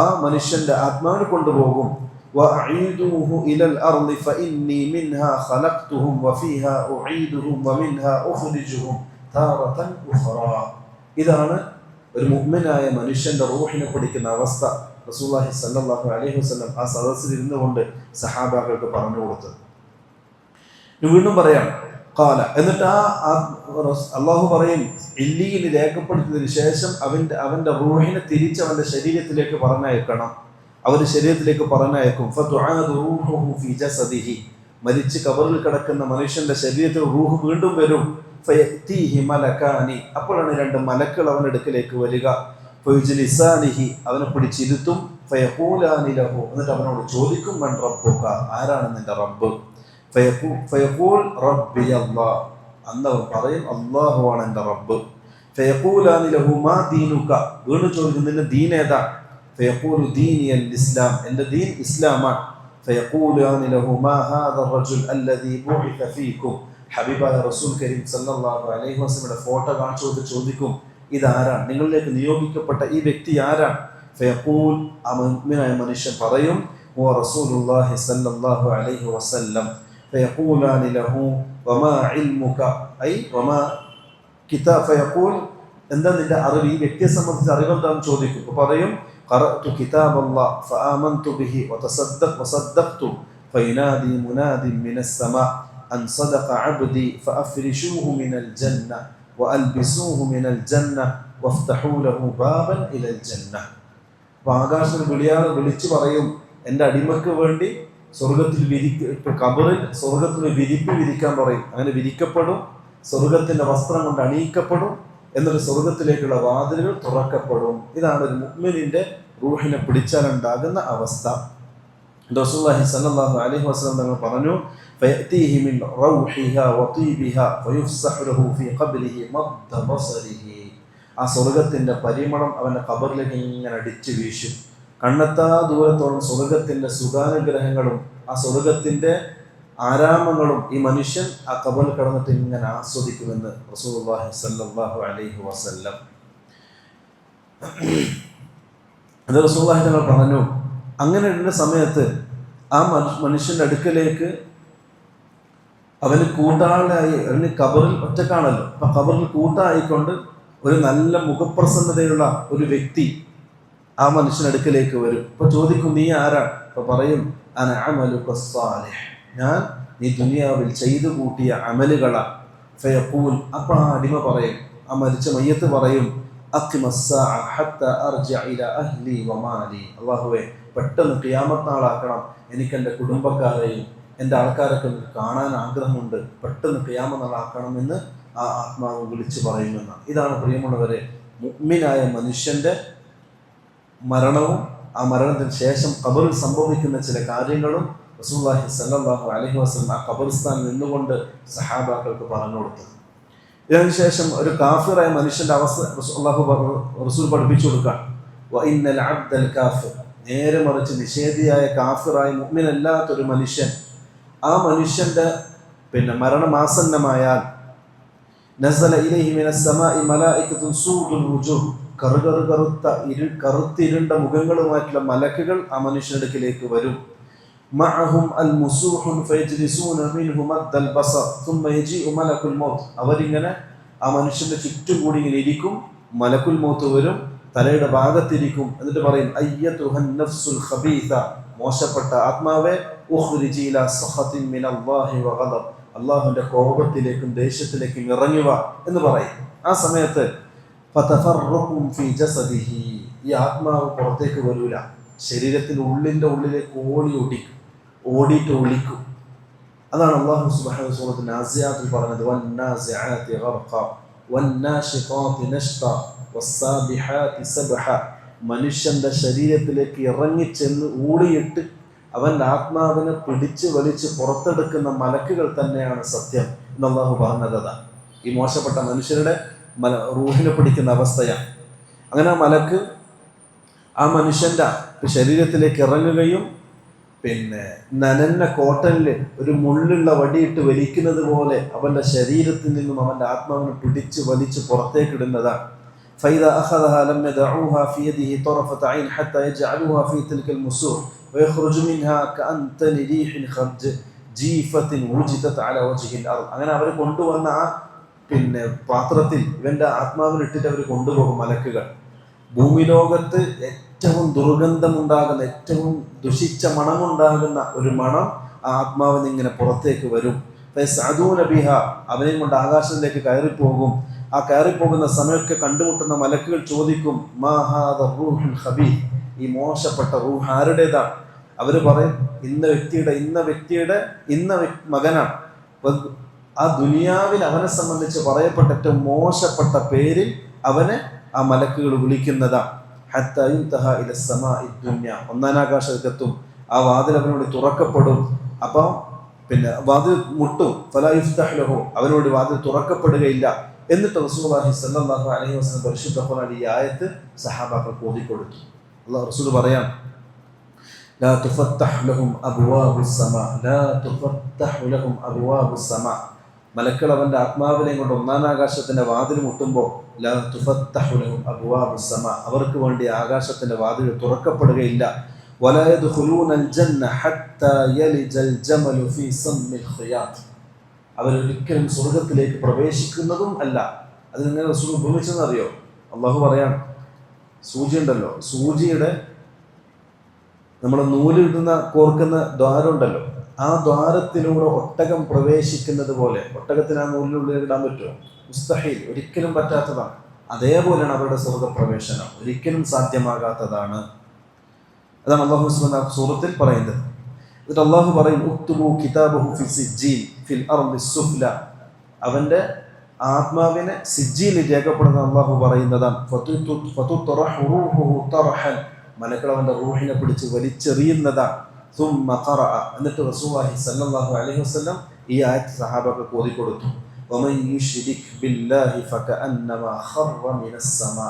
ആ മനുഷ്യന്റെ ആത്മാവിനെ കൊണ്ടുപോകും. വഅഈദൂഹു ഇലൽ അർളി ഫഇന്നി മിൻഹാ ഖലഖ്തുഹും വഫീഹാ ഉഈദുഹും വമിൻഹാ ഉഖ്രിജുഹും താറതൻ ഉഖ്റാ. ഇതാണ് ഒരു മുഅ്മിനായ മനുഷ്യന്റെ റൂഹിനെ പിടിക്കുന്ന അവസ്ഥ. റസൂലുള്ളാഹി സ്വല്ലല്ലാഹു അലൈഹി വസല്ലം ആ സദസ്സിൽ ഇരുന്നുകൊണ്ട് സഹാബാക്കൾക്ക് പറഞ്ഞു കൊടുത്തത്. വീണ്ടും പറയാം ഖാല, എന്നിട്ട് അള്ളാഹു പറയും ഇല്ലിയിൽ രേഖപ്പെടുത്തിയതിനു ശേഷം അവന്റെ റൂഹിനെ തിരിച്ച് അവന്റെ ശരീരത്തിലേക്ക് പറഞ്ഞയക്കണം. അവന്റെ ശരീരത്തിലേക്ക് പറഞ്ഞയക്കും. ഫതുആദു റൂഹുഹു ഫീ ജസദിഹി, മരിച്ച് കബറിൽ കിടക്കുന്ന മനുഷ്യന്റെ ശരീരത്തിൽ റൂഹ് വീണ്ടും വരും. ഫയഅതീഹി മലകാനി, അപ്പോഴാണ് രണ്ട് മലക്കുകൾ അവന്റെ അടുക്കലേക്ക് വരിക. ഫയുജ്ലിസാനിഹി, അവനെ പിടിച്ചിരുത്തും. ഫയഖൂലാനി ലഹു, എന്നിട്ട് അവനോട് ചോദിക്കും മൻ റബ്ബുക, ആരാണ് നിന്റെ റബ്ബ്? ഫയഖൂൽ റബ്ബി അല്ലാഹ്, അന്നവൻ പറയും അല്ലാഹുവാണ് എൻ്റെ റബ്ബ്. ഫയഖൂലാനി ലഹു മാ ദീനുക, വീണ്ടും ചോദിക്കും നിന്റെ ദീൻ ഏതാ? ഫയഖൂലു ദീനി അൽ ഇസ്ലാം, എൻ്റെ ദീൻ ഇസ്ലാമാണ്. ഫയഖൂലാനി ലഹു മാ ഹാദ റജുൽ അല്ലദീ ബുഇസ ഫീകും, ഹബീബായ റസൂൽ കരീം സല്ലല്ലാഹു അലൈഹി വസല്ലമയുടെ ഫോട്ടോ കാണിച്ചുകൊണ്ട് ചോദിക്കും ഇതാരാണ്, നിങ്ങളിലേക്ക് നിയോഗിക്കപ്പെട്ട ഈ വ്യക്തി ആരാണ്? ഫയഖൂൽ, ആ മുഅ്മിനായ മനുഷ്യൻ പറയും ഹുവ റസൂലുള്ളാഹി സല്ലല്ലാഹു അലൈഹി വസല്ലം. ഫയഖൂലാനി ലഹു വമാ ഇൽമുക ഐ വമാ കിതാബ്, ഫയഖൂൽ, എന്താ നിന്റെ അറിവ്, ഈ വ്യക്തിയെ സംബന്ധിച്ച് അറിവെന്താണെന്ന് ചോദിക്കും. അപ്പോൾ പറയും ഖറഅതു കിതാബല്ലാഹ് ഫആമൻതു ബിഹി വസദ്ദഖ്തു ഫയുനാദി മുനാദിൻ മിനസ് സമാ അൻ സദഖ അബ്ദി ഫഅഫ്രിശൂഹു മിനൽ ജന്ന വഅൽബിസൂഹു മിനൽ ജന്ന വഫ്തഹൂ ലഹു ബാബൻ ഇലൽ ജന്ന. അപ്പോൾ ആകാശത്തിൽ വിളിച്ചു പറയും എൻ്റെ അടിമക്ക് വേണ്ടി സ്വർഗത്തിൽ കബറിൽ സ്വർഗത്തിൽ വിരിപ്പ് വിരിക്കാൻ പറയും. അങ്ങനെ വിരിക്കപ്പെടും, സ്വർഗത്തിന്റെ വസ്ത്രം കൊണ്ട് അണിയിക്കപ്പെടും, എന്നിട്ട് സ്വർഗത്തിലേക്കുള്ള വാതിലുകൾ തുറക്കപ്പെടും. ഇതാണ് ഒരു മുഅ്മിനിന്റെ റൂഹിനെ പിടിച്ചാലുണ്ടാകുന്ന അവസ്ഥ. റസൂലുള്ളാഹി സ്വല്ലല്ലാഹു അലൈഹി വസല്ലം തങ്ങൾ പറഞ്ഞു ഫയഅതീഹി മിൻ റൗഹിഹാ വതീബിഹാ ഫയുഫ്സഹു ലഹു ഫീ ഖബ്രിഹി മദ്ദ ബസരിഹി, ആ സ്വർഗത്തിന്റെ പരിമളം അവന്റെ ഖബറിലേക്ക് ഇങ്ങനെ അടിച്ചു വീശും. കണ്ണെത്താ ദൂരത്തോളം സ്വർഗത്തിന്റെ സുഖാനുഗ്രഹങ്ങളും ആ സ്വർഗത്തിന്റെ ആരാമങ്ങളും ഈ മനുഷ്യൻ ആ ഖബറിൽ കിടന്നിട്ട് ഇങ്ങനെ ആസ്വദിക്കുമെന്ന് റസൂലുള്ളാഹി സ്വല്ലല്ലാഹു അലൈഹി വസല്ലം. അത് റസൂലുള്ളാഹി തങ്ങൾ പറഞ്ഞു. അങ്ങനെ ഉള്ള സമയത്ത് ആ മനുഷ്യൻ്റെ അടുക്കലേക്ക് അവന് കൂട്ടാളായി, അവന് ഖബറിൽ ഒറ്റക്കാണല്ലോ, അപ്പം ഖബറിൽ കൂട്ടായിക്കൊണ്ട് ഒരു നല്ല മുഖപ്രസന്നതയുള്ള ഒരു വ്യക്തി ആ മനുഷ്യനടുക്കലേക്ക് വരും. അപ്പോൾ ചോദിക്കും, നീ ആരാണ്? അപ്പോൾ പറയും, അന അമലുക സ്സാലിഹ്, ഞാൻ നീ ദുനിയാവിൽ ചെയ്തു കൂട്ടിയ അമലുകളാണ്. ഫയഖൂൽ, അപ്പോൾ ആ അടിമ പറയും, ആ മരിച്ച മയ്യത്ത് പറയും, അഖിമസ്സാഅ ഹത്താ അർജിഅ ഇലാ അഹ്ലി വമാലി, അല്ലാഹുവേ പെട്ടെന്ന് ഖിയാമത്ത് നാളാക്കണം, എനിക്ക് എൻ്റെ കുടുംബക്കാരെയും എൻ്റെ ആൾക്കാരൊക്കെ എനിക്ക് കാണാൻ ആഗ്രഹമുണ്ട്, പെട്ടെന്ന് ഖിയാമത്ത് നാളാക്കണമെന്ന് ആ ആത്മാവ് വിളിച്ചു പറയുമെന്നാണ്. ഇതാണ് പ്രിയമുള്ളവരെ മുഅ്മിനായ മനുഷ്യൻ്റെ മരണവും ആ മരണത്തിന് ശേഷം ഖബറിൽ സംഭവിക്കുന്ന ചില കാര്യങ്ങളും റസൂലുള്ളാഹി സ്വല്ലല്ലാഹു അലൈഹി വസല്ലം ആ ഖബർസ്ഥാനിൽ നിന്നുകൊണ്ട് സഹാബാക്കൾക്ക് പറഞ്ഞു കൊടുത്തത്. ഇതിനുശേഷം ഒരു കാഫിറായ മനുഷ്യൻ്റെ അവസ്ഥ റസൂൽ പഠിപ്പിച്ചു കൊടുക്കാൻ, വഇന്നൽ അബ്ദൽ കാഫിർ, നേരെ മറിച്ച് നിഷേധിയായ കാഫിറായ മുഅ്മിനല്ലാത്തൊരു മനുഷ്യൻ, ആ മനുഷ്യൻ്റെ മരണമാസന്നമായാൽ നസല ഇലൈഹി മിനസ് സമാഇ മലായികത്തുൻ സൂദുൽ വുജൂഹ്, കറുത്തിരുണ്ട മുഖങ്ങളുമായിട്ടുള്ള മലക്കുകൾ ആ മനുഷ്യന്റെ അടുക്കിലേക്ക് വരും. മഅഹും അൽ മുസൂഹുൻ ഫയജ്ലിസൂന മിൻഹു മദ്ദൽ ബസർ തുമ്മ യജീഉ മലക്കുൽ മൗത്ത്, അവരിങ്ങനെ ആ മനുഷ്യന്റെ ചുറ്റും കൂടി ഇങ്ങനെ ഇരിക്കും. മലക്കുൽ മൗത്ത് വരും, തലയുടെ ഭാഗത്തിരിക്കും. എന്നിട്ട് പറയും, അയ്യതുഹൻ നഫ്സുൽ ഖബീസ, മോശപ്പെട്ട ആത്മാവേ, ഉഖ്രിജി ഇലാ സഖത്തിൻ മിനല്ലാഹി വഗദബ്, അല്ലാഹുവിന്റെ കോപത്തിലേക്കും ദേഷ്യത്തിലേക്കും ഇറങ്ങുക എന്ന് പറയും. ആ സമയത്ത് ഫതഫറഖും ഫീ ജസദിഹി, ഈ ആത്മാവ് പുറത്തേക്ക് വരൂല, ശരീരത്തിൽ ഉള്ളിലേക്ക് ഓടിയിട്ട് ഒളിക്കും. അതാണ് അല്ലാഹു സുബ്ഹാനഹു വ തആല നാസിയാത്തിൽ പറഞ്ഞത്, വന്നാസിആതി ഗർഖ വന്നാശിഖാതി നശ്ത വസ്സാബിഹാതി സബ്ഹ, മനുഷ്യന്റെ ശരീരത്തിലേക്ക് ഇറങ്ങിച്ചെന്ന് ഊളിയിട്ട് അവൻ്റെ ആത്മാവിനെ പിടിച്ച് വലിച്ച് പുറത്തെടുക്കുന്ന മലക്കുകൾ തന്നെയാണ് സത്യം എന്ന് അല്ലാഹു പറഞ്ഞത്. ഈ മോശപ്പെട്ട മനുഷ്യരുടെ റൂഹിനെ പിടിക്കുന്ന അവസ്ഥയാണ്. അങ്ങനെ ആ മലക്ക് ആ മനുഷ്യൻ്റെ ശരീരത്തിലേക്ക് ഇറങ്ങുകയും നനഞ്ഞ കോട്ടനിൽ ഒരു മുള്ളുള്ള വടിയിട്ട് വലിക്കുന്നത് പോലെ അവൻ്റെ ശരീരത്തിൽ നിന്നും അവൻ്റെ ആത്മാവിനെ പിടിച്ച് വലിച്ച് പുറത്തേക്കിടുന്നതാണ്. فإذا أخذها لم يدعوها في يده طرفة عين حتى يجعلوها في تلك المسوح ويخرج منها كأنتن ريح خرج جيفة وجدت على وجه الأرض. അങ്ങനെ അവർ കൊണ്ടുവന്ന ആ പാത്രത്തിൽ ഇവൻ്റെ ആത്മാവിനിട്ടിട്ട് അവർ കൊണ്ടുപോകും മലക്കുകൾ. ഭൂമിലോകത്ത് ഏറ്റവും ദുർഗന്ധമുണ്ടാകുന്ന, ഏറ്റവും ദുഷിച്ച മണമുണ്ടാകുന്ന ഒരു മണം ആ ആത്മാവിന് ഇങ്ങനെ പുറത്തേക്ക് വരും. ഫയസ്അദൂന ബിഹ, അവനെയും കൊണ്ട് ആകാശത്തിലേക്ക് കയറിപ്പോകും. ആ കയറിപ്പോകുന്ന സമയമൊക്കെ കണ്ടുമുട്ടുന്ന മലക്കുകൾ ചോദിക്കും, മാ ഹാദ റൂഹുൽ ഖബീഥ്, ഈ മോശപ്പെട്ട റൂഹ് ആരുടേതാണ്? അവർ പറയും, ഇന്ന വ്യക്തിയുടെ മകനാണ്. ആ ദുനിയാവിൽ അവനെ സംബന്ധിച്ച് പറയപ്പെട്ട ഏറ്റവും മോശപ്പെട്ട പേരിൽ അവനെ ആ മലക്കുകൾ വിളിക്കുന്നതാണ്. ഹത്താ യുൻതഹ ഇല സമാഇ ദുനിയ, ഒന്നാനാകാശത്തെത്തും. ആ വാതിൽ അവനോട് തുറക്കപ്പെടും. അപ്പം വാതിൽ മുട്ടും. ഫലാ യുഫ്തഹ് ലഹു, അവനോട് വാതിൽ തുറക്കപ്പെടുകയില്ല. എന്നിട്ട് റസൂലുള്ളാഹി സ്വല്ലല്ലാഹു അലൈഹി വസല്ലം പരിശുദ്ധ ഖുർആനിൽ ഈ ആയത്ത് സഹാബാക്കൾക്ക് ഓതിക്കൊടുത്തു. അല്ലാഹു റസൂൽ പറയാം, ലാ തുഫത്തഹ് ലഹും അബ്വാബുസ് സമാ, ലാ തുഫത്തഹ് ലഹും അബ്വാബുസ് സമാ, മലക്കൾ അവൻ്റെ ആത്മാവിനെ കൊണ്ട് ഒന്നാനാകാശത്തിൻ്റെ വാതിൽ മുട്ടുമ്പോൾ ലാ തുഫത്തഹു ലഹും അബ്വാബുസ് സമാ, അവർക്ക് വേണ്ടി ആകാശത്തിൻ്റെ വാതിൽ തുറക്കപ്പെടുകയില്ല. വലാ യദ്ഖുലൂനൽ ജന്ന ഹത്താ യലിജൽ ജമലു ഫീ സമ്മിൽ ഖിയാത്ത്, അവരൊരിക്കലും സ്വർഗത്തിലേക്ക് പ്രവേശിക്കുന്നതും അല്ല. അതിനെങ്ങനെ റസൂൽ ഉപയോഗിച്ചെന്നറിയോ? അള്ളാഹു പറയാം, സൂചി ഉണ്ടല്ലോ, സൂചിയുടെ നമ്മൾ നൂലിടുന്ന കോർക്കുന്ന ദ്വാരം ഉണ്ടല്ലോ, ആ ദ്വാരത്തിലൂടെ ഒട്ടകം പ്രവേശിക്കുന്നത് പോലെ, ഒട്ടകത്തിന് ആ നൂലിനുള്ളിൽ ഇടാൻ പറ്റുമോ? മുസ്തഹീൽ, ഒരിക്കലും പറ്റാത്തതാണ്. അതേപോലെയാണ് അവരുടെ സ്വർഗപ്രവേശനം, ഒരിക്കലും സാധ്യമാകാത്തതാണ്. അതാണ് അല്ലാഹു സുബ്ഹാനഹു സൂറത്തിൽ പറയുന്നത്. എന്നിട്ട് അല്ലാഹു പറയും, ഉക്തുബു കിതാബഹു ഫി സിജ്ജീൻ ഫിൽ അർളി സുഫ്ല, അവൻ്റെ ആത്മാവിനെ സിജ്ജീനിൽ രേഖപ്പെടുന്ന അല്ലാഹു പറയുന്നതാണ്. ഫതുത്രഹു റൂഹുഹു തർഹൻ, മലക്കൾ അവൻ്റെ റൂഹിനെ പിടിച്ച് വലിച്ചെറിയുന്നതാണ്. ثم قرأ, എന്നിട്ട് റസൂലുള്ളാഹി സ്വല്ലല്ലാഹു അലൈഹി വസല്ലം ഈ ആയത്ത് സഹാബാക്കൾക്ക് ഓതിക്കൊടുത്തു. വമൻ യുശ്രിക് ബില്ലാഹി ഫകഅന്നമാ ഖറ മിനസ് സമാ,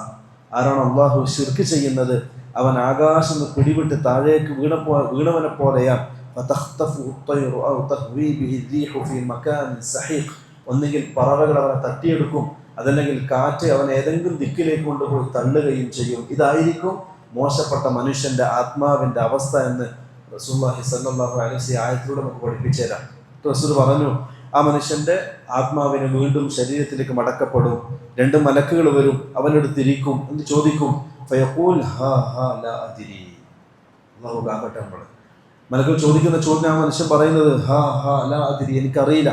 ആരാണ് അല്ലാഹു ശിർക്ക് ചെയ്യുന്നത്, അവൻ ആകാശം പിടിവിട്ട് താഴേക്ക് വീണവനെ പോലെയാണ്. ഫതഖ്തഫു അത്വയ്റു ഔ തഹ്വീ ബിഹി റീഹു ഫീ മകാനിൻ സഹീഖ്, ഒന്നുകിൽ പറവകൾ അവനെ തട്ടിയെടുക്കും, അതല്ലെങ്കിൽ കാറ്റ് അവൻ ഏതെങ്കിലും ദിക്കിലേക്ക് കൊണ്ടുപോയി തള്ളുകയും ചെയ്യും. ഇതായിരിക്കും മോശപ്പെട്ട മനുഷ്യന്റെ ആത്മാവിന്റെ അവസ്ഥ എന്ന് റസൂലുള്ളാഹി സ്വല്ലല്ലാഹു അലൈഹി വസല്ലം ആയത്തിലൂടെ നമുക്ക് പഠിപ്പിച്ചു തരാം. റസൂൽ പറഞ്ഞു, ആ മനുഷ്യന്റെ ആത്മാവിന് വീണ്ടും ശരീരത്തിലേക്ക് മടക്കപ്പെടും, രണ്ട് മലക്കുകൾ വരും, അവനെടുത്തിരിക്കും, എന്ന് ചോദിക്കും. ഫയഖൂൽ ഹാ ഹാ ലാ അദ്രി. അല്ലാഹു കാക്കട്ടെ. നമ്മൾ മലക്കുകൾ ചോദിക്കുന്ന ചോദ്യം ആ മനുഷ്യൻ പറയുന്നത് ഹാ ഹാ ലാ അദ്രി, എനിക്കറിയില്ല.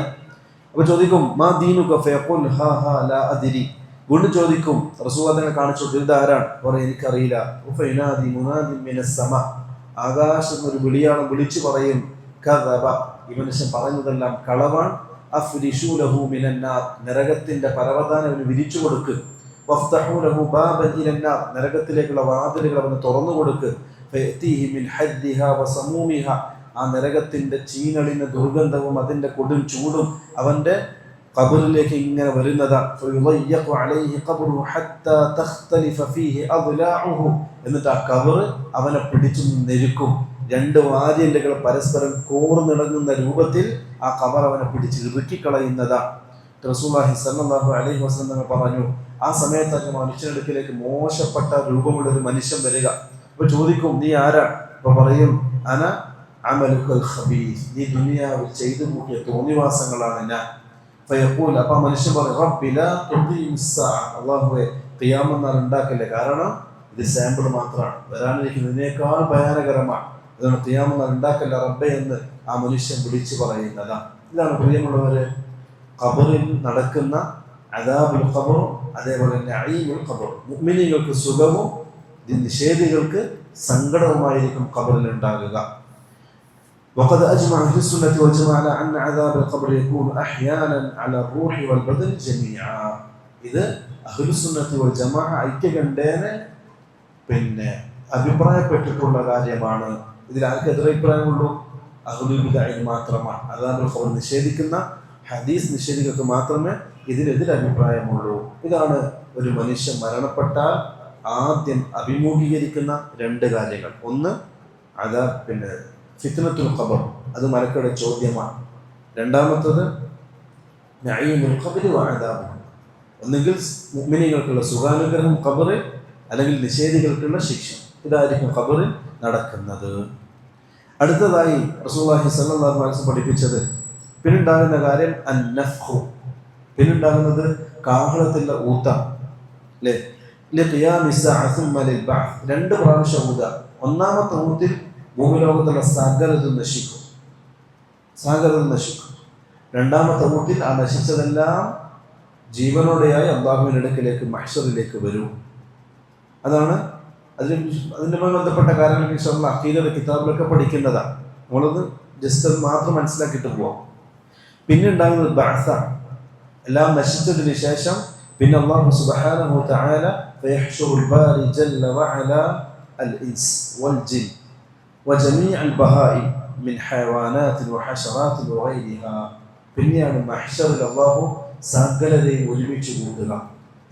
അപ്പൊ ചോദിക്കും മാ ദീനുക, ഫയഖൂൽ ഹാ ഹാ ലാ അദ്രി. വീണ്ടും ചോദിക്കും, റസൂൽ തങ്ങളെ കാണിച്ചു, ഇത് ആരാണ്? പറയും എനിക്കറിയില്ല. ഫയനാദി മുനാദിൻ മിനസ് സമ, ആകാശത്ത് ഒരു വിളിയാണ് വിളിച്ചു പറയും, കദബ, ഈ മനുഷ്യൻ പറഞ്ഞതെല്ലാം കളവാൻ. അഫ്രിഷൂ ലഹു മിനൻ നാർ, നരകത്തിന്റെ പരവതാനം അവന് വിരിച്ചു കൊടുക്ക്. വഫ്തഹൂ ലഹു ബാബൻ ഇലൻ നാർ, നരകത്തിലേക്കുള്ള വാതിലുകൾ അവന് തുറന്നു കൊടുക്ക്. ഫയതീഹി മിൻ ഹദ്ദിഹാ വസമൂമിഹാ, ആ നരകത്തിന്റെ ചീനളിന ദുർഗന്ധവും അതിന്റെ കൊടും ചൂടും അവന്റെ ഖബറിലേക്ക് ഇങ്ങനെ വരുന്നതാണ്. ഫയുളയ്യഖു അലൈഹി ഖബ്റുഹു ഹത്താ തഖ്തലിഫ ഫീഹി അദ്ലാഉഹു, എന്നിട്ട് ആ ഖബർ അവനെ പിടിച്ചു നെരുക്കും. രണ്ട് വാരിയലുകൾ പരസ്പരം കോർന്നിണങ്ങുന്ന രൂപത്തിൽ ആ ഖബർ അവനെ പിടിച്ച് ഇറുക്കിക്കളയുന്നതാണ്. റസൂലുള്ളാഹി സ്വല്ലല്ലാഹു അലൈഹി വസല്ലം തങ്ങൾ പറഞ്ഞു, ആ സമയത്തൊക്കെ മനുഷ്യനടുക്കിലേക്ക് മോശപ്പെട്ട രൂപമുള്ള ഒരു മനുഷ്യൻ വരിക. അപ്പൊ ചോദിക്കും, നീ ആരാണ്? അപ്പൊ പറയും, അന അമലുക്കൽ ഖബീസ്, നീ ദുനിയാവിൽ ചെയ്തു കൂട്ടിയ തോന്നിവാസങ്ങളാണ് ഞാൻ. ഫയഖൂൽ, അപ്പൊ മനുഷ്യൻ പറയും, റബ്ബി ലാ തുഖീമിസ് സഅ, അല്ലാഹുവേ ഖിയാമത്ത് നാൾ ഉണ്ടാക്കല്ലേ, കാരണം ഇത് സാമ്പിൾ മാത്രമാണ്, വരാനിരിക്കുന്നതിനേക്കാൾ ഭയാനകരമാണ്, അതുകൊണ്ട് ഖിയാമത്ത് നാൾ ഉണ്ടാക്കല്ല റബ്ബേ എന്ന് ആ മനുഷ്യൻ വിളിച്ചു പറയുന്നതാണ്. ഇതാണ് പ്രിയമുള്ളവരെ ഖബറിൽ നടക്കുന്ന അദാബുൽ ഖബർ, അതേപോലെ നഈമുൽ ഖബർ. മുഅ്മിനീങ്ങൾക്ക് സുഖവും നിഷേധികൾക്ക് സങ്കടവുമായിരിക്കും ഖബറിൽ ഉണ്ടാകുക. وقد أجمع أهل السنة والجماعة على أن عذاب القبر يكون أحيانا على الروح والبدن جميعا. ഇത് അഹ്ലുസുന്നത്തി വൽ ജമാഅ ഐക്യകണ്ഠേന പിന്നെ അഭിപ്രായപ്പെട്ടിട്ടുള്ള കാര്യമാണ്. ഇതിൽ ആർക്ക് എതിരഭിപ്രായമുള്ളൂ? അഹ്ലുൽ ബിദ്അ മാത്രമാണ്. അദാബുൽ ഖബർ നിഷേധിക്കുന്ന ഹദീസ് നിഷേധികൾക്ക് മാത്രമേ ഇതിനെതിരെ അഭിപ്രായമുള്ളൂ. ഇതാണ് ഒരു മനുഷ്യൻ മരണപ്പെട്ടാൽ ആദ്യം അഭിമുഖീകരിക്കുന്ന രണ്ട് കാര്യങ്ങൾ. ഒന്ന് അദാബ്, പിന്നെ ഫിത്നത്തുൽ ഖബർ, അത് മലക്കുകളുടെ ചോദ്യമാണ്. രണ്ടാമത്തത് നഈമുൽ ഖബരി വ അദാബ്, ഒന്നുകിൽ മുഅ്മിനീങ്ങൾക്കുള്ള സുഖാനുഗ്രഹം ഖബറിൽ, അല്ലെങ്കിൽ നിഷേധികൾക്കുള്ള ശിക്ഷ. ഇതായിരിക്കും ഖബറിൽ നടക്കുന്നത്. അടുത്തതായി റസൂലുള്ളാഹി സ്വല്ലല്ലാഹു അലൈഹി വസല്ലം പഠിപ്പിച്ചത് പിന്നുണ്ടാകുന്ന കാര്യം അന്നഫ്ഖു, പിന്നുണ്ടാകുന്നത് കാഹളത്തിലുള്ള ഊത്തം, അല്ലേ? രണ്ട് പ്രാവശ്യം ഊത. ഒന്നാമത്തെ ഊത്തിൽ ഭൂമിലോകത്തുള്ള സകലതും നശിക്കും, സകലതും നശിക്കും. രണ്ടാമത്തെ ഊത്തിൽ ആ നശിച്ചതെല്ലാം ജീവനോടെയായി അല്ലാഹുവിന്റെ അടുക്കലേക്ക് മഹ്ശറിലേക്ക് വരും. അതാണ് അതിനുമായി ബന്ധപ്പെട്ട കാര്യങ്ങൾ ഇൻഷാഅല്ലാഹ് അഖീദയുടെ കിതാബിലൊക്കെ പഠിക്കുന്നതാണ്. നമ്മളത് ജസ്റ്റ് അത് മാത്രം മനസ്സിലാക്കിയിട്ട് പോവാം. പിന്നെ ഉണ്ടാകുന്നത് ബഅസാണ്. എല്ലാം നശിച്ചതിന് ശേഷം പിന്നെ അല്ലാഹു സുബ്ഹാനഹു വ തആല ഫയഹ്ശുറുൽ ബാരി ജല്ല വഅല അൽ ഇൻസ് വൽ ജിൻ വജമീഅ അൽ ബഹായിം മിൻ ഹയവാനാത്തിൻ വഹശറാത്തിൻ വഗൈരിഹാ. പിന്നെയാണ് മഹ്ശറിൽ അല്ലാഹു സകലരെയും ഒരുമിച്ച് കൂട്ടുക.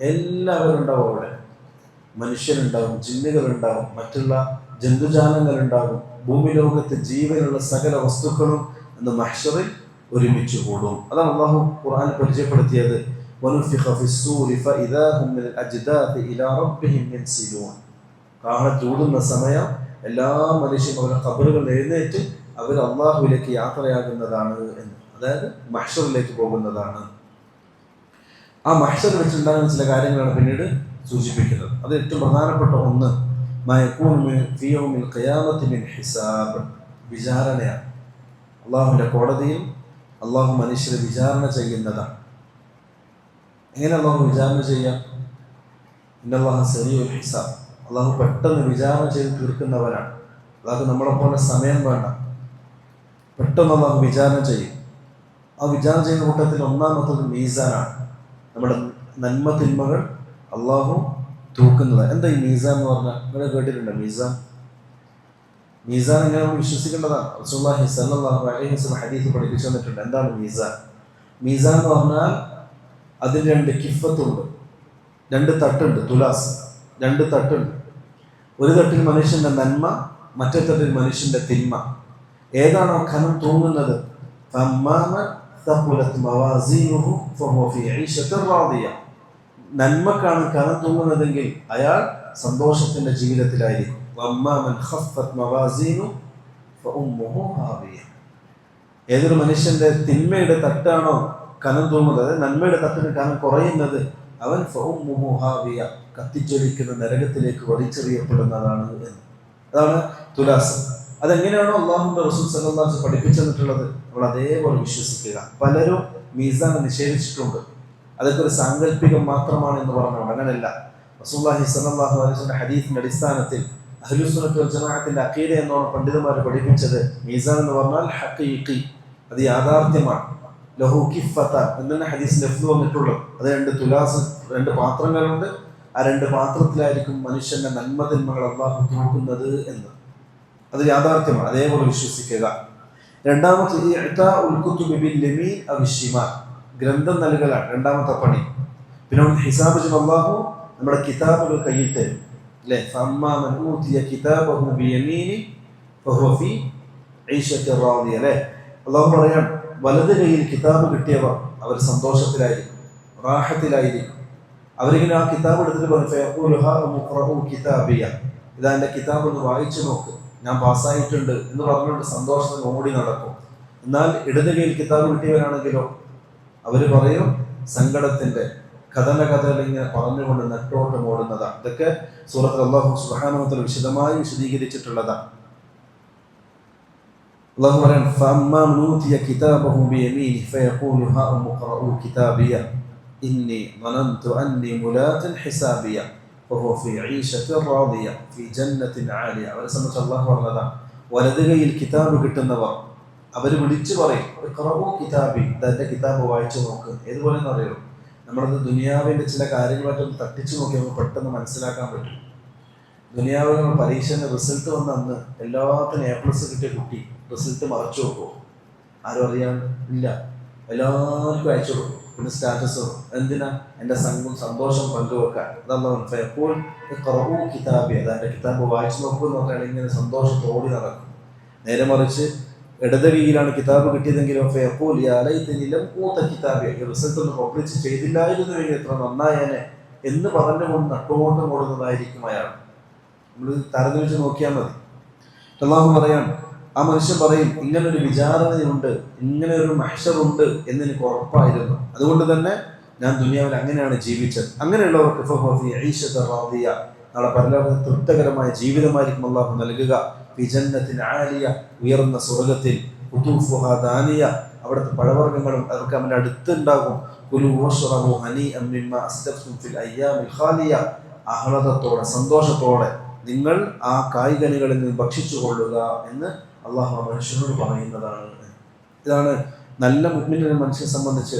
എല്ലാവരും ഉണ്ടാവും അവിടെ. മനുഷ്യരുണ്ടാവും, ജിന്നുകളുണ്ടാവും, മറ്റുള്ള ജന്തുജാലങ്ങളുണ്ടാകും, ഭൂമി ലോകത്ത് ജീവനുള്ള സകല വസ്തുക്കളും എന്ന് മഹ്ശറിൽ ഒരുമിച്ച് കൂടും. അതാണ് അല്ലാഹു ഖുർആൻ പരിചയപ്പെടുത്തിയത്. വനുഫിഖ ഫിസ്സൂരി ഫഇദാ ഹും മിനൽ അജ്ദാഥി ഇലാ റബ്ബിഹിം യൻസിലൂൻ. കാഹളത്ത് ഊതുന്ന സമയം എല്ലാ മനുഷ്യരും അവരുടെ ഖബറുകൾ എഴുന്നേറ്റ് അവർ അല്ലാഹുവിലേക്ക് യാത്രയാകുന്നതാണ് എന്ന്, അതായത് മഹ്ശറിലേക്ക് പോകുന്നതാണ്. ആ മഹ്ശർ വെച്ചുണ്ടാകുന്ന ചില കാര്യങ്ങളാണ് പിന്നീട് സൂചിപ്പിക്കുന്നത്. അത് ഏറ്റവും പ്രധാനപ്പെട്ട ഒന്ന് ഹിസാബ്, വിചാരണയാണ്. അള്ളാഹുവിൻ്റെ കോടതിയിൽ അള്ളാഹു മനുഷ്യരെ വിചാരണ ചെയ്യുന്നതാണ്. എങ്ങനെ അള്ളാഹു വിചാരണ ചെയ്യാം? ഇന്നല്ലാഹ സരീഉൽ ഹിസാബ്, അള്ളാഹു പെട്ടെന്ന് വിചാരണ ചെയ്ത് തീർക്കുന്നവരാണ്. അള്ളാഹു നമ്മളെപ്പോലെ സമയം വേണ്ട, പെട്ടെന്ന് അള്ളാഹു വിചാരണ ചെയ്യും. ആ വിചാരണ ചെയ്യുന്ന കൂട്ടത്തിൽ ഒന്നാമത്തത് മീസാനാണ്. നമ്മുടെ നന്മ തിന്മകൾ അള്ളാഹു തൂക്കുന്നത്. എന്താ ഈ മീസാൻ എന്ന് പറഞ്ഞാൽ? നിങ്ങൾ കേട്ടിട്ടുണ്ടോ മീസാൻ? മീസാൻ എങ്ങനെ നമ്മൾ വിശ്വസിക്കേണ്ടതാണ്? റസൂലുള്ളാഹി സ്വല്ലല്ലാഹു അലൈഹി വസല്ലം ഹദീസ് പഠിപ്പിച്ചു തന്നിട്ടുണ്ട്. എന്താണ് മീസാൻ? മീസാൻ എന്ന് പറഞ്ഞാൽ അതിന് രണ്ട് കിഫത്തുണ്ട്, രണ്ട് തട്ടുണ്ട്, തുലാസ്, രണ്ട് തട്ടുണ്ട്. ഒരു തട്ടിൽ മനുഷ്യന്റെ നന്മ, മറ്റേ തട്ടിൽ മനുഷ്യന്റെ തിന്മ. ഏതാണോ കനം തൂങ്ങുന്നത്, നന്മക്കാണ് കനം തൂങ്ങുന്നതെങ്കിൽ അയാൾ സന്തോഷത്തിന്റെ ജീവിതത്തിലായിരിക്കും. ഏതൊരു മനുഷ്യന്റെ തിന്മയുടെ തട്ടാണോ കനം തൂങ്ങുന്നത്, നന്മയുടെ തട്ടിന് കനം കുറയുന്നത്, അവൻ കത്തിജ്വലിക്കുന്ന നരകത്തിലേക്ക് വലിച്ചെറിയപ്പെടുന്നതാണ് എന്ന്. അതാണ് തുലാസ്. അതെങ്ങനെയാണോ അള്ളാഹുവിന്റെ റസൂൽ സല്ലല്ലാഹു അലൈഹി വസല്ലം പഠിപ്പിച്ചു തന്നിട്ടുള്ളത്, നമ്മൾ അതേപോലെ വിശ്വസിക്കുക. പലരും മീസാൻ നിഷേധിച്ചിട്ടുണ്ട്, അതൊക്കെ ഒരു സാങ്കല്പികം മാത്രമാണ് എന്ന് പറഞ്ഞുകൊണ്ട്. അങ്ങനെയല്ല. റസൂലുള്ളാഹി സ്വല്ലല്ലാഹു അലൈഹി വസല്ലം ഹദീസിന്റെ അടിസ്ഥാനത്തിൽ അഹ്ലുസുന്നത്ത് വൽ ജമാഅത്തിന്റെ അഖീദ എന്നാണ് പണ്ഡിതന്മാർ പഠിപ്പിച്ചത്. മീസാൻ എന്ന് പറഞ്ഞാൽ ഹഖീഖി, അത് യാഥാർത്ഥ്യമാണ്. ലഹു കിഫത എന്നാണ് ഹദീസിൽ ലഫ്ദ് വന്നിട്ടുള്ളത്. അത് രണ്ട് പാത്രങ്ങളുണ്ട്. ആ രണ്ട് പാത്രത്തിലായിരിക്കും മനുഷ്യന്റെ നന്മതിന്മകൾ അള്ളാഹു നോക്കുന്നത് എന്ന്. അത് യാഥാർത്ഥ്യമാണ്, അതേപോലെ വിശ്വസിക്കുക. രണ്ടാമത്തെ ഗ്രന്ഥം നൽകലാണ് രണ്ടാമത്തെ പണി. പിന്നെ ഹിസാബ് അള്ളാഹു നമ്മുടെ കിതാബുകൾ കയ്യിൽ തരും, അല്ലെ? അല്ലെ, അള്ളാഹു പറയാൻ, വലത് കയ്യിൽ കിതാബ് കിട്ടിയവർ അവർ സന്തോഷത്തിലായിരിക്കും, റാഹത്തിലായിരിക്കും. അവരിങ്ങനെ ആ കിതാബ് എടുത്തിട്ട് പറഞ്ഞു, ഇതാ എൻ്റെ കിതാബ് ഒന്ന് വായിച്ചു നോക്ക്, ഞാൻ പാസ്സായിട്ടുണ്ട് എന്ന് പറഞ്ഞുകൊണ്ട് സന്തോഷത്തിന് ഓടി നടക്കും. എന്നാൽ ഇടത് കയ്യിൽ കിതാബ് കിട്ടിയവരാണെങ്കിലോ അവർ പറയും സങ്കടത്തിന്റെ കഥകൾ ഇങ്ങനെ പറഞ്ഞുകൊണ്ട് നെട്ടോട്ടം ഓടുന്നതാണ്. ഇതൊക്കെ സൂറത്തുൽ അല്ലാഹു സുബ്ഹാനഹു വ തആല വിശദമായി വിശദീകരിച്ചിട്ടുള്ളതാണ്. അല്ലാഹു പറയാൻ, ഫഅമ്മാ മൻ ഊതിയ കിതാബഹു ബിയമീനിഹി ഫയഖൂലു ഹാഉം ഇഖ്റഊ കിതാബിയ ഇന്നി ളനന്തു അന്നി മുലാഖിൻ ഹിസാബിയ വഹുവ ഫീ ഈശത്തിൻ റാദിയ ഫീ ജന്നത്തിൻ ആലിയ. അവരെ സംബന്ധിച്ച് അല്ലാഹു പറഞ്ഞതാണ്, വലത് കയ്യിൽ കിതാബ് കിട്ടുന്നവർ അവർ വിളിച്ചു പറയും, ഇഖ്റഊ കിതാബി, ഇതെന്റെ കിതാബ് വായിച്ചു നോക്ക്. ഏതുപോലെന്ന് അറിയോ, നമ്മളത് ദുനിയാവിന്റെ ചില കാര്യങ്ങളായിട്ടൊന്ന് തട്ടിച്ചു നോക്കി നമുക്ക് പെട്ടെന്ന് മനസ്സിലാക്കാൻ പറ്റും. ദുനിയാവിൽ നമ്മൾ പരീക്ഷയുടെ റിസൾട്ട് വന്ന അന്ന് എല്ലാത്തിനും A+ കിട്ടിയ കുട്ടി റിസൾട്ട് മറച്ചു നോക്കുമോ? ആരും അറിയാൻ ഇല്ല, എല്ലാവർക്കും അയച്ചു കൊടുക്കും. പിന്നെ സ്റ്റാറ്റസ്, എന്തിനാ? എൻ്റെ സന്തോഷം പങ്കുവെക്കാൻ. അതാണ് എപ്പോൾ കിതാബി, അതെൻ്റെ കിതാബ് വായിച്ചു നോക്കൂ എന്ന് പറഞ്ഞാൽ ഇങ്ങനെ സന്തോഷത്തോടി നടക്കും. നേരെ മറിച്ച് ഇടത് കൈയിലാണ് കിതാബ് കിട്ടിയതെങ്കിലും റിസൾട്ട് ഒന്ന് പബ്ലിഷ് ചെയ്തില്ലായിരുന്നുവെങ്കിൽ എത്ര നന്നായേനെ എന്ന് പറഞ്ഞുകൊണ്ട് നട്ടോട്ടം കൊടുക്കുന്നതായിരിക്കും അയാൾ. നമ്മൾ തരംതിരിച്ച് നോക്കിയാൽ മതി. അല്ലാഹു പറയാൻ, ആ മനുഷ്യൻ പറയും, ഇങ്ങനൊരു വിചാരണയുണ്ട്, ഇങ്ങനെ ഒരു മഹ്ശറുണ്ട് എന്ന് എനിക്ക് ഉറപ്പായിരുന്നു, അതുകൊണ്ട് തന്നെ ഞാൻ ദുനിയാവിൽ അങ്ങനെയാണ് ജീവിച്ചത്. അങ്ങനെയുള്ളവർക്ക് നാളെ പരലോകത്ത് തൃപ്തകരമായ ജീവിതമായിരിക്കും അല്ലാഹു നൽകുക. ഉയർന്ന സ്വർഗത്തിൽ, അവിടുത്തെ പഴവർഗ്ഗങ്ങളും അതൊക്കെ അവൻ്റെ അടുത്തുണ്ടാകും. ആഹ്ലാദത്തോടെ സന്തോഷത്തോടെ നിങ്ങൾ ആ കായ്കനികളിൽ നിന്ന് ഭക്ഷിച്ചു കൊള്ളുക എന്ന് അള്ളാഹു മനുഷ്യനോട് പറയുന്നതാണ്. ഇതാണ് നല്ല മുഅ്മിനായ മനുഷ്യനെ സംബന്ധിച്ച്,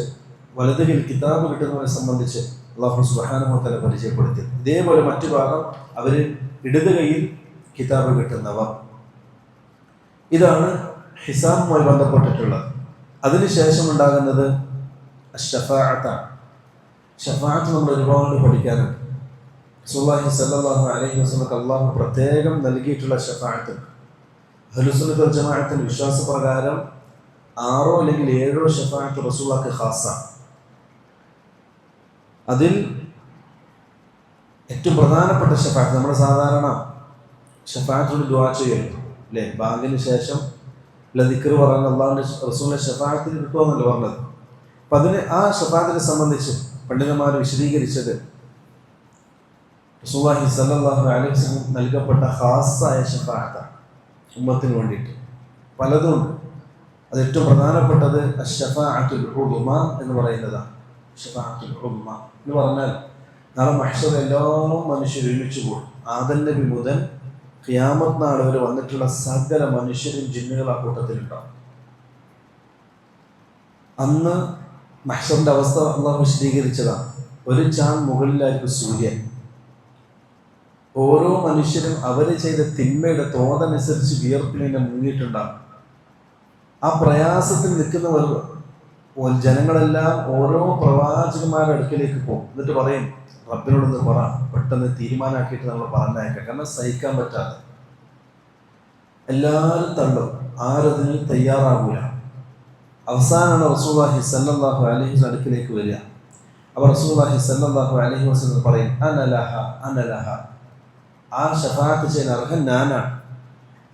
വലതുകൈയിൽ കിതാബ് കിട്ടുന്നവരെ സംബന്ധിച്ച് അള്ളാഹു സുബ്ഹാനഹു വ തആല പരിചയപ്പെടുത്തി. ഇതേപോലെ മറ്റു ഭാഗം അവർ ഇടത് കൈയിൽ കിതാബ് കിട്ടുന്നവർ. ഇതാണ് ഹിസാബുമായി ബന്ധപ്പെട്ടിട്ടുള്ളത്. അതിനുശേഷം ഉണ്ടാകുന്നത് ഷഫാഅത്താണ്. ഷഫാഅത്ത് നമ്മൾ ഒരുപാട് പഠിക്കാനുണ്ട്. റസൂലുള്ളാഹി സ്വല്ലല്ലാഹു അലൈഹി വസല്ലം അല്ലാഹു പ്രത്യേകം നൽകിയിട്ടുള്ള ഷഫാഅത്ത്, അഹ്ലുസുന്നത്ത് വൽ ജമാഅത്തിന്റെ വിശ്വാസപ്രകാരം 6 അല്ലെങ്കിൽ 7 ഷഫാഅത്ത് റസൂലുള്ളാഹിക്ക് ഖാസാണ്. അതിൽ ഏറ്റവും പ്രധാനപ്പെട്ട ഷഫാഅത്ത്, നമ്മൾ സാധാരണ ഷഫാഅത്തിന് ദുആ ചെയ്യരുത്, അല്ലേ? ബാങ്കിന് ശേഷം ദിക്ർ പറയുന്ന അള്ളാഹുവിന്റെ റസൂലിന്റെ ഷഫാഅത്തിന് കിട്ടുമെന്നല്ലോ പറഞ്ഞത്. അപ്പം ആ ഷഫാഅത്തിനെ സംബന്ധിച്ച് പണ്ഡിതന്മാർ വിശദീകരിച്ചത്, റസൂലുള്ളാഹി സ്വല്ലല്ലാഹു അലൈഹി വസല്ലം നൽകപ്പെട്ട ഖാസായ ഷഫാഅത്താണ് ഉമ്മത്തിന് വേണ്ടിയിട്ട്. പലതും അത് ഏറ്റവും പ്രധാനപ്പെട്ടത് അശ്ശഫാഅത്തുൽ ഉദ്മ എന്ന് പറയുന്നതാണ്. ഷഫാഅത്തുൽ ഉദ്മ എന്ന് പറഞ്ഞാൽ നാളെ മഹ്ശറിൽ എല്ലാ മനുഷ്യരും ഒരുമിച്ച് കൂടും. ആദം നബി മുതൽ ഖിയാമത്ത് നാൾ വരെ വന്നിട്ടുള്ള സകല മനുഷ്യരും ജിന്നുകൾ ആ കൂട്ടത്തിലുണ്ടാവും. അന്ന് മഹ്ശറിന്റെ അവസ്ഥ അള്ളാഹു വിശദീകരിച്ചതാണ്. ഒരു ചാൺ മുകളിലായിരിക്കും സൂര്യൻ. ഓരോ മനുഷ്യരും അവര് ചെയ്ത തിന്മയുടെ തോതനുസരിച്ച് വിയർപ്പിനെ മുങ്ങിയിട്ടുണ്ടാകും. ആ പ്രയാസത്തിൽ നിൽക്കുന്നവർ ജനങ്ങളെല്ലാം ഓരോ പ്രവാചകന്മാരുടെ അടുക്കലേക്ക് പോകും. എന്നിട്ട് പറയും, റബ്ബിനോടൊന്ന് പറ, പെട്ടെന്ന് തീരുമാനമാക്കിയിട്ട് നമ്മൾ പറഞ്ഞയക്കാം, കാരണം സഹിക്കാൻ പറ്റാതെ എല്ലാവരും തള്ളും. ആരതിന് തയ്യാറാകൂല. അവസാനമാണ് റസൂലുള്ളാഹി സ്വല്ലല്ലാഹു അലൈഹി വസല്ലം അടുക്കിലേക്ക് വരിക. അപ്പോൾ റസൂലുള്ളാഹി സ്വല്ലല്ലാഹു അലൈഹി വസല്ലം പറയും, അനലഹ അനലഹ, ആ ഷഫാഅത്ത് ചെയ്യാൻ അർഹൻ ഞാനാണ്.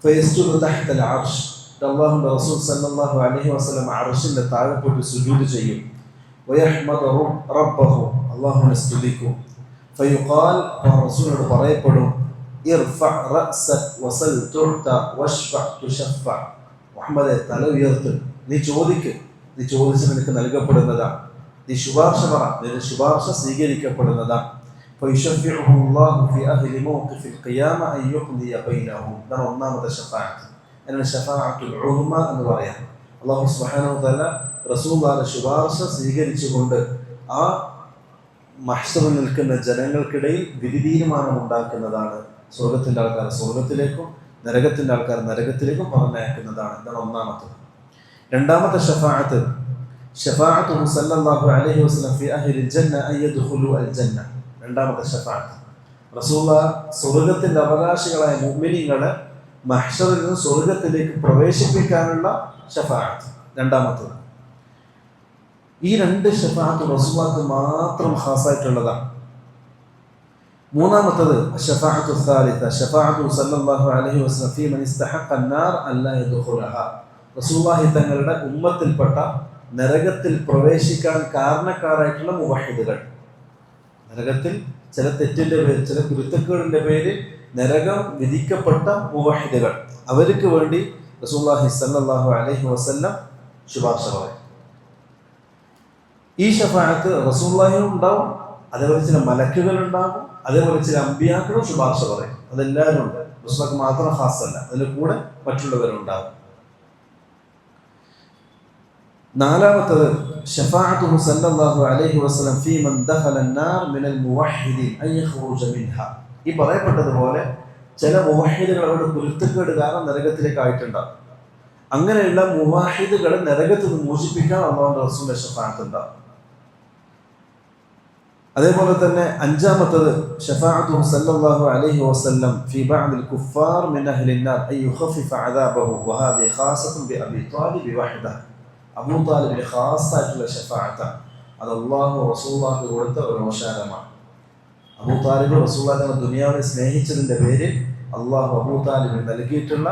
ഫയസ്ജുദു തഹ്തൽ അർശ്, അല്ലാഹുവിൻ്റെ റസൂൽ സ്വല്ലല്ലാഹു അലൈഹി വസല്ലം അർശിൻ്റെ താഴെ പോയിട്ട് സുജൂദ് ചെയ്യും. വയഹ്മദു റബ്ബഹു, അല്ലാഹുവിനെ സ്തുതിക്കും. ഫയുഖാൽ, റസൂലിനോട് പറയപ്പെടും, ഇർഫഅ റഅസക വസൽ തുഅത വശ്ഫഅ തുശഫഅ, മുഹമ്മദേ തല ഉയർത്ത്, നീ ചോദിക്ക്, നീ ചോദിച്ച് നിനക്ക് നൽകപ്പെടുന്നതാണ്. നീ ശുപാർശ പറ, നിന്റെ ശുപാർശ സ്വീകരിക്കപ്പെടുന്നതാണ്. ഫയുശഫിഉഹു അല്ലാഹു ഫി അഹ്ലി മൗഖിഫിൽ ഖിയാമ അൻ യുഖ്ദിയ ബൈനഹും. ഇതാണ് ഒന്നാമത്തെ ഷഫാഅത്ത്. അതിനാണ് ഷഫാഅത്തുൽ ഉദ്മ എന്ന് പറയാം. അല്ലാഹു സുബ്ഹാനഹു വ തആല റസൂലുള്ളാഹിയുടെ ശുപാർശ സ്വീകരിച്ചുകൊണ്ട് ആ മഹ്ശറിൽ നിൽക്കുന്ന ജനങ്ങൾക്കിടയിൽ വിധി തീരുമാനം ഉണ്ടാക്കുന്നതാണ്. സ്വർഗത്തിൻ്റെ ആൾക്കാർ സ്വർഗത്തിലേക്കും നരകത്തിൻ്റെ ആൾക്കാർ നരകത്തിലേക്കും പറഞ്ഞയക്കുന്നതാണ്. ഇതാണ് ഒന്നാമത്തത്. രണ്ടാമത്തെ ഷഫാഅത്ത്, ഷഫാഅത്തുഹു സല്ലല്ലാഹു അലൈഹി വസല്ലം ഫി അഹ്ലിൽ ജന്ന അൻ യദ്ഖുലു അൽ ജന്ന. രണ്ടാമത്തെ ഷഫാഅത്ത്, റസൂലുള്ളാഹി സ്വർഗത്തിൻ്റെ അവകാശികളായ മുഅ്മിനീങ്ങളെ മഹ്ശറിൽ നിന്ന് സ്വർഗത്തിലേക്ക് പ്രവേശിപ്പിക്കാനുള്ള ഷഫാഅത്ത് രണ്ടാമത്തത്. ഈ രണ്ട് ഷഫാഅത്ത് റസൂലുള്ളാഹിക്ക് മാത്രം ഖാസായിട്ടുള്ളതാണ്. മൂന്നാമത്തത് ഷഫാഅത്തു സാലിസ, ഷഫാഅത്തു സല്ലല്ലാഹു അലൈഹി വസല്ലം ഫീ മൻ ഇസ്തഹഖ അൻ-നാർ അല്ലാ യദ്ഖുലഹ. റസൂലുള്ളാഹി തങ്ങളുടെ ഉമ്മത്തിൽപ്പെട്ട നരകത്തിൽ പ്രവേശിക്കാൻ കാരണക്കാരായിട്ടുള്ള മുവഹിദുകൾ, നരകത്തിൽ ചില തെറ്റിൻ്റെ പേര്, ചില കുരുത്തക്കേടിൻ്റെ പേര് നരകം വിധിക്കപ്പെട്ട മുവഹിദുകൾ, അവർക്ക് വേണ്ടി റസൂലുള്ളാഹി സ്വല്ലല്ലാഹു അലൈഹി വസല്ലം ശുപാർശ പറയും. ഈ ഷഫാഅത്ത് റസൂലുള്ളാഹിയും ഉണ്ടാവും, അതേപോലെ ചില മലക്കുകൾ ഉണ്ടാകും, അതേപോലെ ചില അമ്പിയാക്കളും ശുപാർശ പറയും. അതെല്ലാവരും ഉണ്ട്, റസൂലുള്ളാഹിക്ക് മാത്രം ഖാസല്ല, അതിൻ്റെ കൂടെ മറ്റുള്ളവരുണ്ടാകും. നാലാമത്തത് ഷഫാഅത്തുഹു സല്ലല്ലാഹു അലൈഹി വസല്ലം ഫീ മൻ ദഖല അൻ-നാർ മിനൽ മുവഹിദീൻ അൻ യഖ്റുജ മിൻഹ. ഈ പറയപ്പെട്ടതുപോലെ ചില മുവഹിദുകൾ അവരുടെ കുരുത്തക്കേട് കാരണം നരകത്തിലേക്ക് ആയിട്ടുണ്ടാകും. അങ്ങനെയുള്ള മുവഹിദുകളെ നരകത്തിൽ നിന്ന് മോചിപ്പിക്കാൻ അല്ലാഹുവിൻ്റെ റസൂലിന്റെ ഷഫാഅത്ത് ഉണ്ടാകും. അതേപോലെ തന്നെ അഞ്ചാമത്തത് ഷഫാഅത്തുഹു സല്ലല്ലാഹു അലൈഹി വസല്ലം ഫീ ബഅദിൽ കുഫാർ മിൻ അഹ്ലിൻ നാർ അൻ യുഖഫിഫ അദാബഹു വഹാദിഹി ഖാസത്തുൻ ബി അബീ ത്വാലിബ് വഹദഹു. അബൂ താലിബിന് ഖാസായിട്ടുള്ള ഷഫാഅത്താണ്. അത് അല്ലാഹു റസൂലുള്ളാഹിക്ക് കൊടുത്ത ഒരു ഓശാരമാണ്. അബൂ താലിബ് റസൂലുള്ളാഹിനെ ദുനിയാവിനെ സ്നേഹിച്ചതിൻ്റെ പേരിൽ അല്ലാഹു അബൂ താലിബിന് നൽകിയിട്ടുള്ള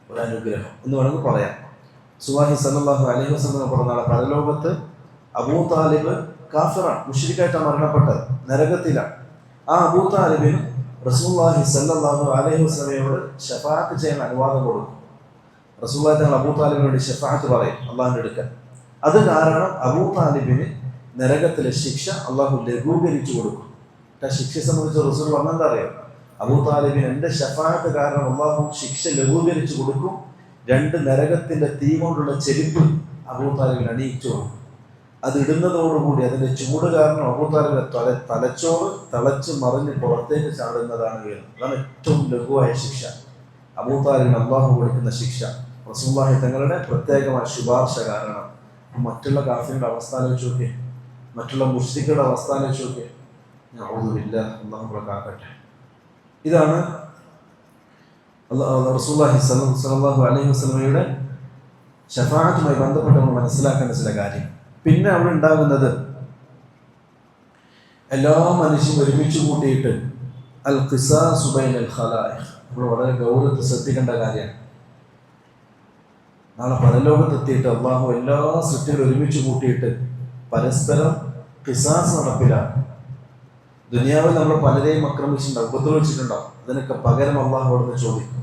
ഒരു അനുഗ്രഹം എന്ന് വേണമെങ്കിൽ പറയാം. റസൂലുള്ളാഹി സ്വല്ലല്ലാഹു അലൈഹി വസല്ലം പറഞ്ഞ പരലോകത്ത് അബൂ താലിബ് കാഫിറാണ്, മുശ്രിക്കായിട്ടാണ് മരണപ്പെട്ടത്, നരകത്തിലാണ്. ആ അബൂ താലിബിന് റസൂലുള്ളാഹി സ്വല്ലല്ലാഹു അലൈഹി വസല്ലമയോട് ഷഫാഅത്ത് ചെയ്യാൻ അനുവാദം കൊടുക്കും. റസൂലുള്ളാഹി തങ്ങൾ അബൂ താലിബിന് വേണ്ടി ഷഫാഅത്ത് പറയും അള്ളാഹിൻ്റെ അടുക്കൽ. അത് കാരണം അബൂ താലിബിന് നരകത്തിലെ ശിക്ഷ അള്ളാഹു ലഘൂകരിച്ചു കൊടുക്കും. ആ ശിക്ഷയെ സംബന്ധിച്ച് റസൂൽ പറഞ്ഞെന്താ അറിയാം, അബൂ താലിബിന് എൻ്റെ ഷഫാഅത്ത് കാരണം അള്ളാഹു ശിക്ഷ ലഘൂകരിച്ചു കൊടുക്കും. രണ്ട് നരകത്തിൻ്റെ തീ കൊണ്ടുള്ള ചെരുപ്പ് അബൂ താലിബിന് അണിയിച്ചു കൊടുക്കും. അത് ഇടുന്നതോടുകൂടി അതിൻ്റെ ചൂട് കാരണം അബൂ താലിബിന്റെ തലച്ചോറ് തിളച്ച് മറിഞ്ഞ് പുറത്തേക്ക് ചാടുന്നതാണ് വീഴുന്നത്. അതാണ് ഏറ്റവും ലഘുവായ ശിക്ഷ, അബൂ താലിബിന് അള്ളാഹു കൊടുക്കുന്ന ശിക്ഷ. റസൂലുള്ളാഹി തങ്ങളുടെ പ്രത്യേകമായ ശുപാർശ കാരണം. മറ്റുള്ള കാഫിറുടെ അവസ്ഥ ആലോചിച്ച് നോക്കിയേ, മറ്റുള്ള മുശ്രിക്കുകളുടെ അവസ്ഥ ആലോചിച്ച് നോക്കിയേ. അള്ളാഹു കാക്കട്ടെ. ഇതാണ് റസൂലുള്ളാഹി സ്വല്ലല്ലാഹു അലൈഹി വസല്ലമയുടെ ശഫാഅത്തുമായി ബന്ധപ്പെട്ട് നമ്മൾ മനസ്സിലാക്കേണ്ട ചില കാര്യം. പിന്നെ അവിടെ ഉണ്ടാകുന്നത് എല്ലാ മനുഷ്യരും ഒരുമിച്ച് കൂട്ടിയിട്ട് അൽ ഖിസാസു ബൈനൽ ഖലായിഖ്, നമ്മൾ വളരെ ഗൗരവത്തിൽ ശ്രദ്ധിക്കേണ്ട കാര്യമാണ്. നാളെ പരലോകത്തെത്തിയിട്ട് അള്ളാഹു എല്ലാ സൃഷ്ടികളും ഒരുമിച്ച് കൂട്ടിയിട്ട് പരസ്പരം ഖിസാസ് നടപ്പിലാക്കും. ദുനിയാവിൽ നമ്മൾ പലരെയും ആക്രമിച്ചിട്ടുണ്ടാവും, ഉപദ്രവിച്ചിട്ടുണ്ടാവും, അതിനൊക്കെ പകരം അള്ളാഹു അവിടുന്ന് ചോദിക്കും.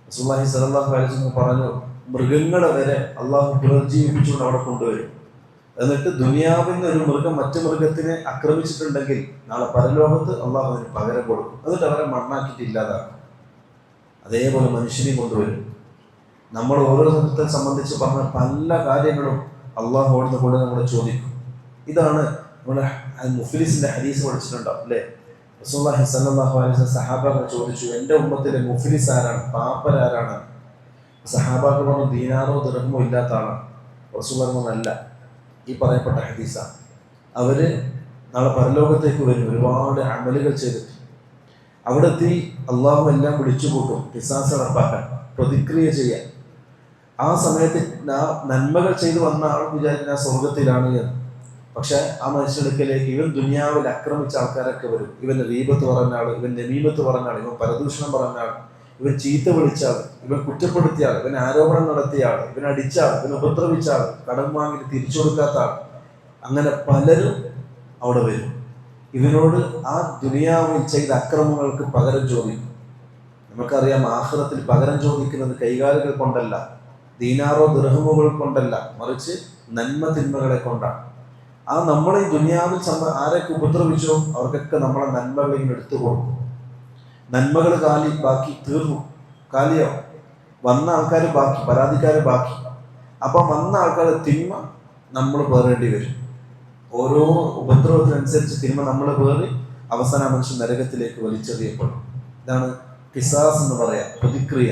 റസൂലുള്ളാഹി സ്വല്ലല്ലാഹു അലൈഹി വസല്ലം പറഞ്ഞു, മൃഗങ്ങളെ വരെ അള്ളാഹു പുനർജീവിപ്പിച്ചുകൊണ്ട് അവിടെ കൊണ്ടുവരും. എന്നിട്ട് ദുനിയാവിൽ നിന്ന് ഒരു മൃഗം മറ്റു മൃഗത്തിനെ ആക്രമിച്ചിട്ടുണ്ടെങ്കിൽ നാളെ പരലോകത്ത് അള്ളാഹു അതിന് പകരം കൊടുക്കും. എന്നിട്ട് അവരെ മണ്ണാക്കിയിട്ട് ഇല്ലാതാക്കും. അതേപോലെ മനുഷ്യനെയും കൊണ്ടുവരും. നമ്മൾ ഓരോരുത്തരെ സംബന്ധിച്ച് പറഞ്ഞ പല കാര്യങ്ങളും അള്ളാഹു അവിടുന്ന് കൊണ്ട് നമ്മൾ ചോദിക്കും. ഇതാണ് നമ്മുടെ മുഫ്ലിസിന്റെ ഹദീസ് പഠിച്ചിട്ടുണ്ടാവും അല്ലേ? റസൂലുള്ളാഹി സ്വല്ലല്ലാഹു അലൈഹി വസല്ലം സഹാബാക്കൾ ചോദിച്ചു, എൻ്റെ ഉമ്മത്തിലെ മുഫ്ലിസ് ആരാണ്, പാപ്പരാരാണ്? സഹാബാക്കൾ പറഞ്ഞു, ദീനാറോ ദിർഹമോ ഇല്ലാത്ത ആളാണ്. റസൂലുള്ളാഹി പറഞ്ഞല്ല, ഈ പറയപ്പെട്ട ഹദീസാണ്. അവര് നാളെ പരലോകത്തേക്ക് വരും, ഒരുപാട് അമലുകൾ ചെയ്തിട്ട് അവിടെ എത്തി അള്ളാഹു എല്ലാം വിളിച്ചു കൂട്ടും, ഖിസാസ് നടപ്പാക്കാൻ, പ്രതിക്രിയ ചെയ്യാൻ. ആ സമയത്ത് നന്മകൾ ചെയ്തു വന്ന ആൾ വിചാരിക്കുന്ന ഞാൻ സ്വർഗത്തിലാണ് എന്ന്. പക്ഷെ ആ മനുഷ്യടുക്കലേക്ക് ഇവൻ ദുനിയാവിൽ ആക്രമിച്ച ആൾക്കാരൊക്കെ വരും. ഇവൻ റീബത്ത് പറഞ്ഞ ആൾ, ഇവൻ നമീമത്ത് പറഞ്ഞ ആൾ, ഇവൻ പരദൂഷണം പറഞ്ഞ ആൾ, ഇവൻ ചീത്ത വിളിച്ച ആൾ, ഇവൻ കുറ്റപ്പെടുത്തിയ ആൾ, ഇവൻ ആരോപണം നടത്തിയ ആൾ, ഇവൻ അടിച്ച ആൾ, ഇവൻ ഉപദ്രവിച്ച ആൾ, കടം വാങ്ങി തിരിച്ചു കൊടുക്കാത്ത ആൾ, അങ്ങനെ പലരും അവിടെ വരും. ഇവനോട് ആ ദുനിയാവിൽ ചെയ്ത അക്രമങ്ങൾക്ക് പകരം ചോദിക്കും. നമുക്കറിയാം, ആഖിറത്തിൽ പകരം ചോദിക്കുന്നത് കൈകാലുകൾ കൊണ്ടല്ല, ദീനാറോ ദിർഹമുകൾ കൊണ്ടല്ല, മറിച്ച് നന്മ തിന്മകളെ കൊണ്ടാണ്. ആ നമ്മളെ ഈ ദുനിയാവിൽ ആരൊക്കെ ഉപദ്രവിച്ചോ അവർക്കൊക്കെ നമ്മളെ നന്മകൾ ഇങ്ങനെ എടുത്തു കൊടുക്കും. നന്മകൾ ബാക്കി തീർന്നു, കാലിയാവും. വന്ന ആൾക്കാർ ബാക്കി, പരാതിക്കാർ ബാക്കി. അപ്പം വന്ന ആൾക്കാർ തിന്മ നമ്മൾ പേറേണ്ടി വരും. ഓരോ ഉപദ്രവത്തിനനുസരിച്ച് തിന്മ നമ്മൾ പേറി അവസാന മനുഷ്യൻ നരകത്തിലേക്ക് വലിച്ചെറിയപ്പെടും. ഇതാണ് ഖിസാസ് എന്ന് പറയാം, പ്രതിക്രിയ.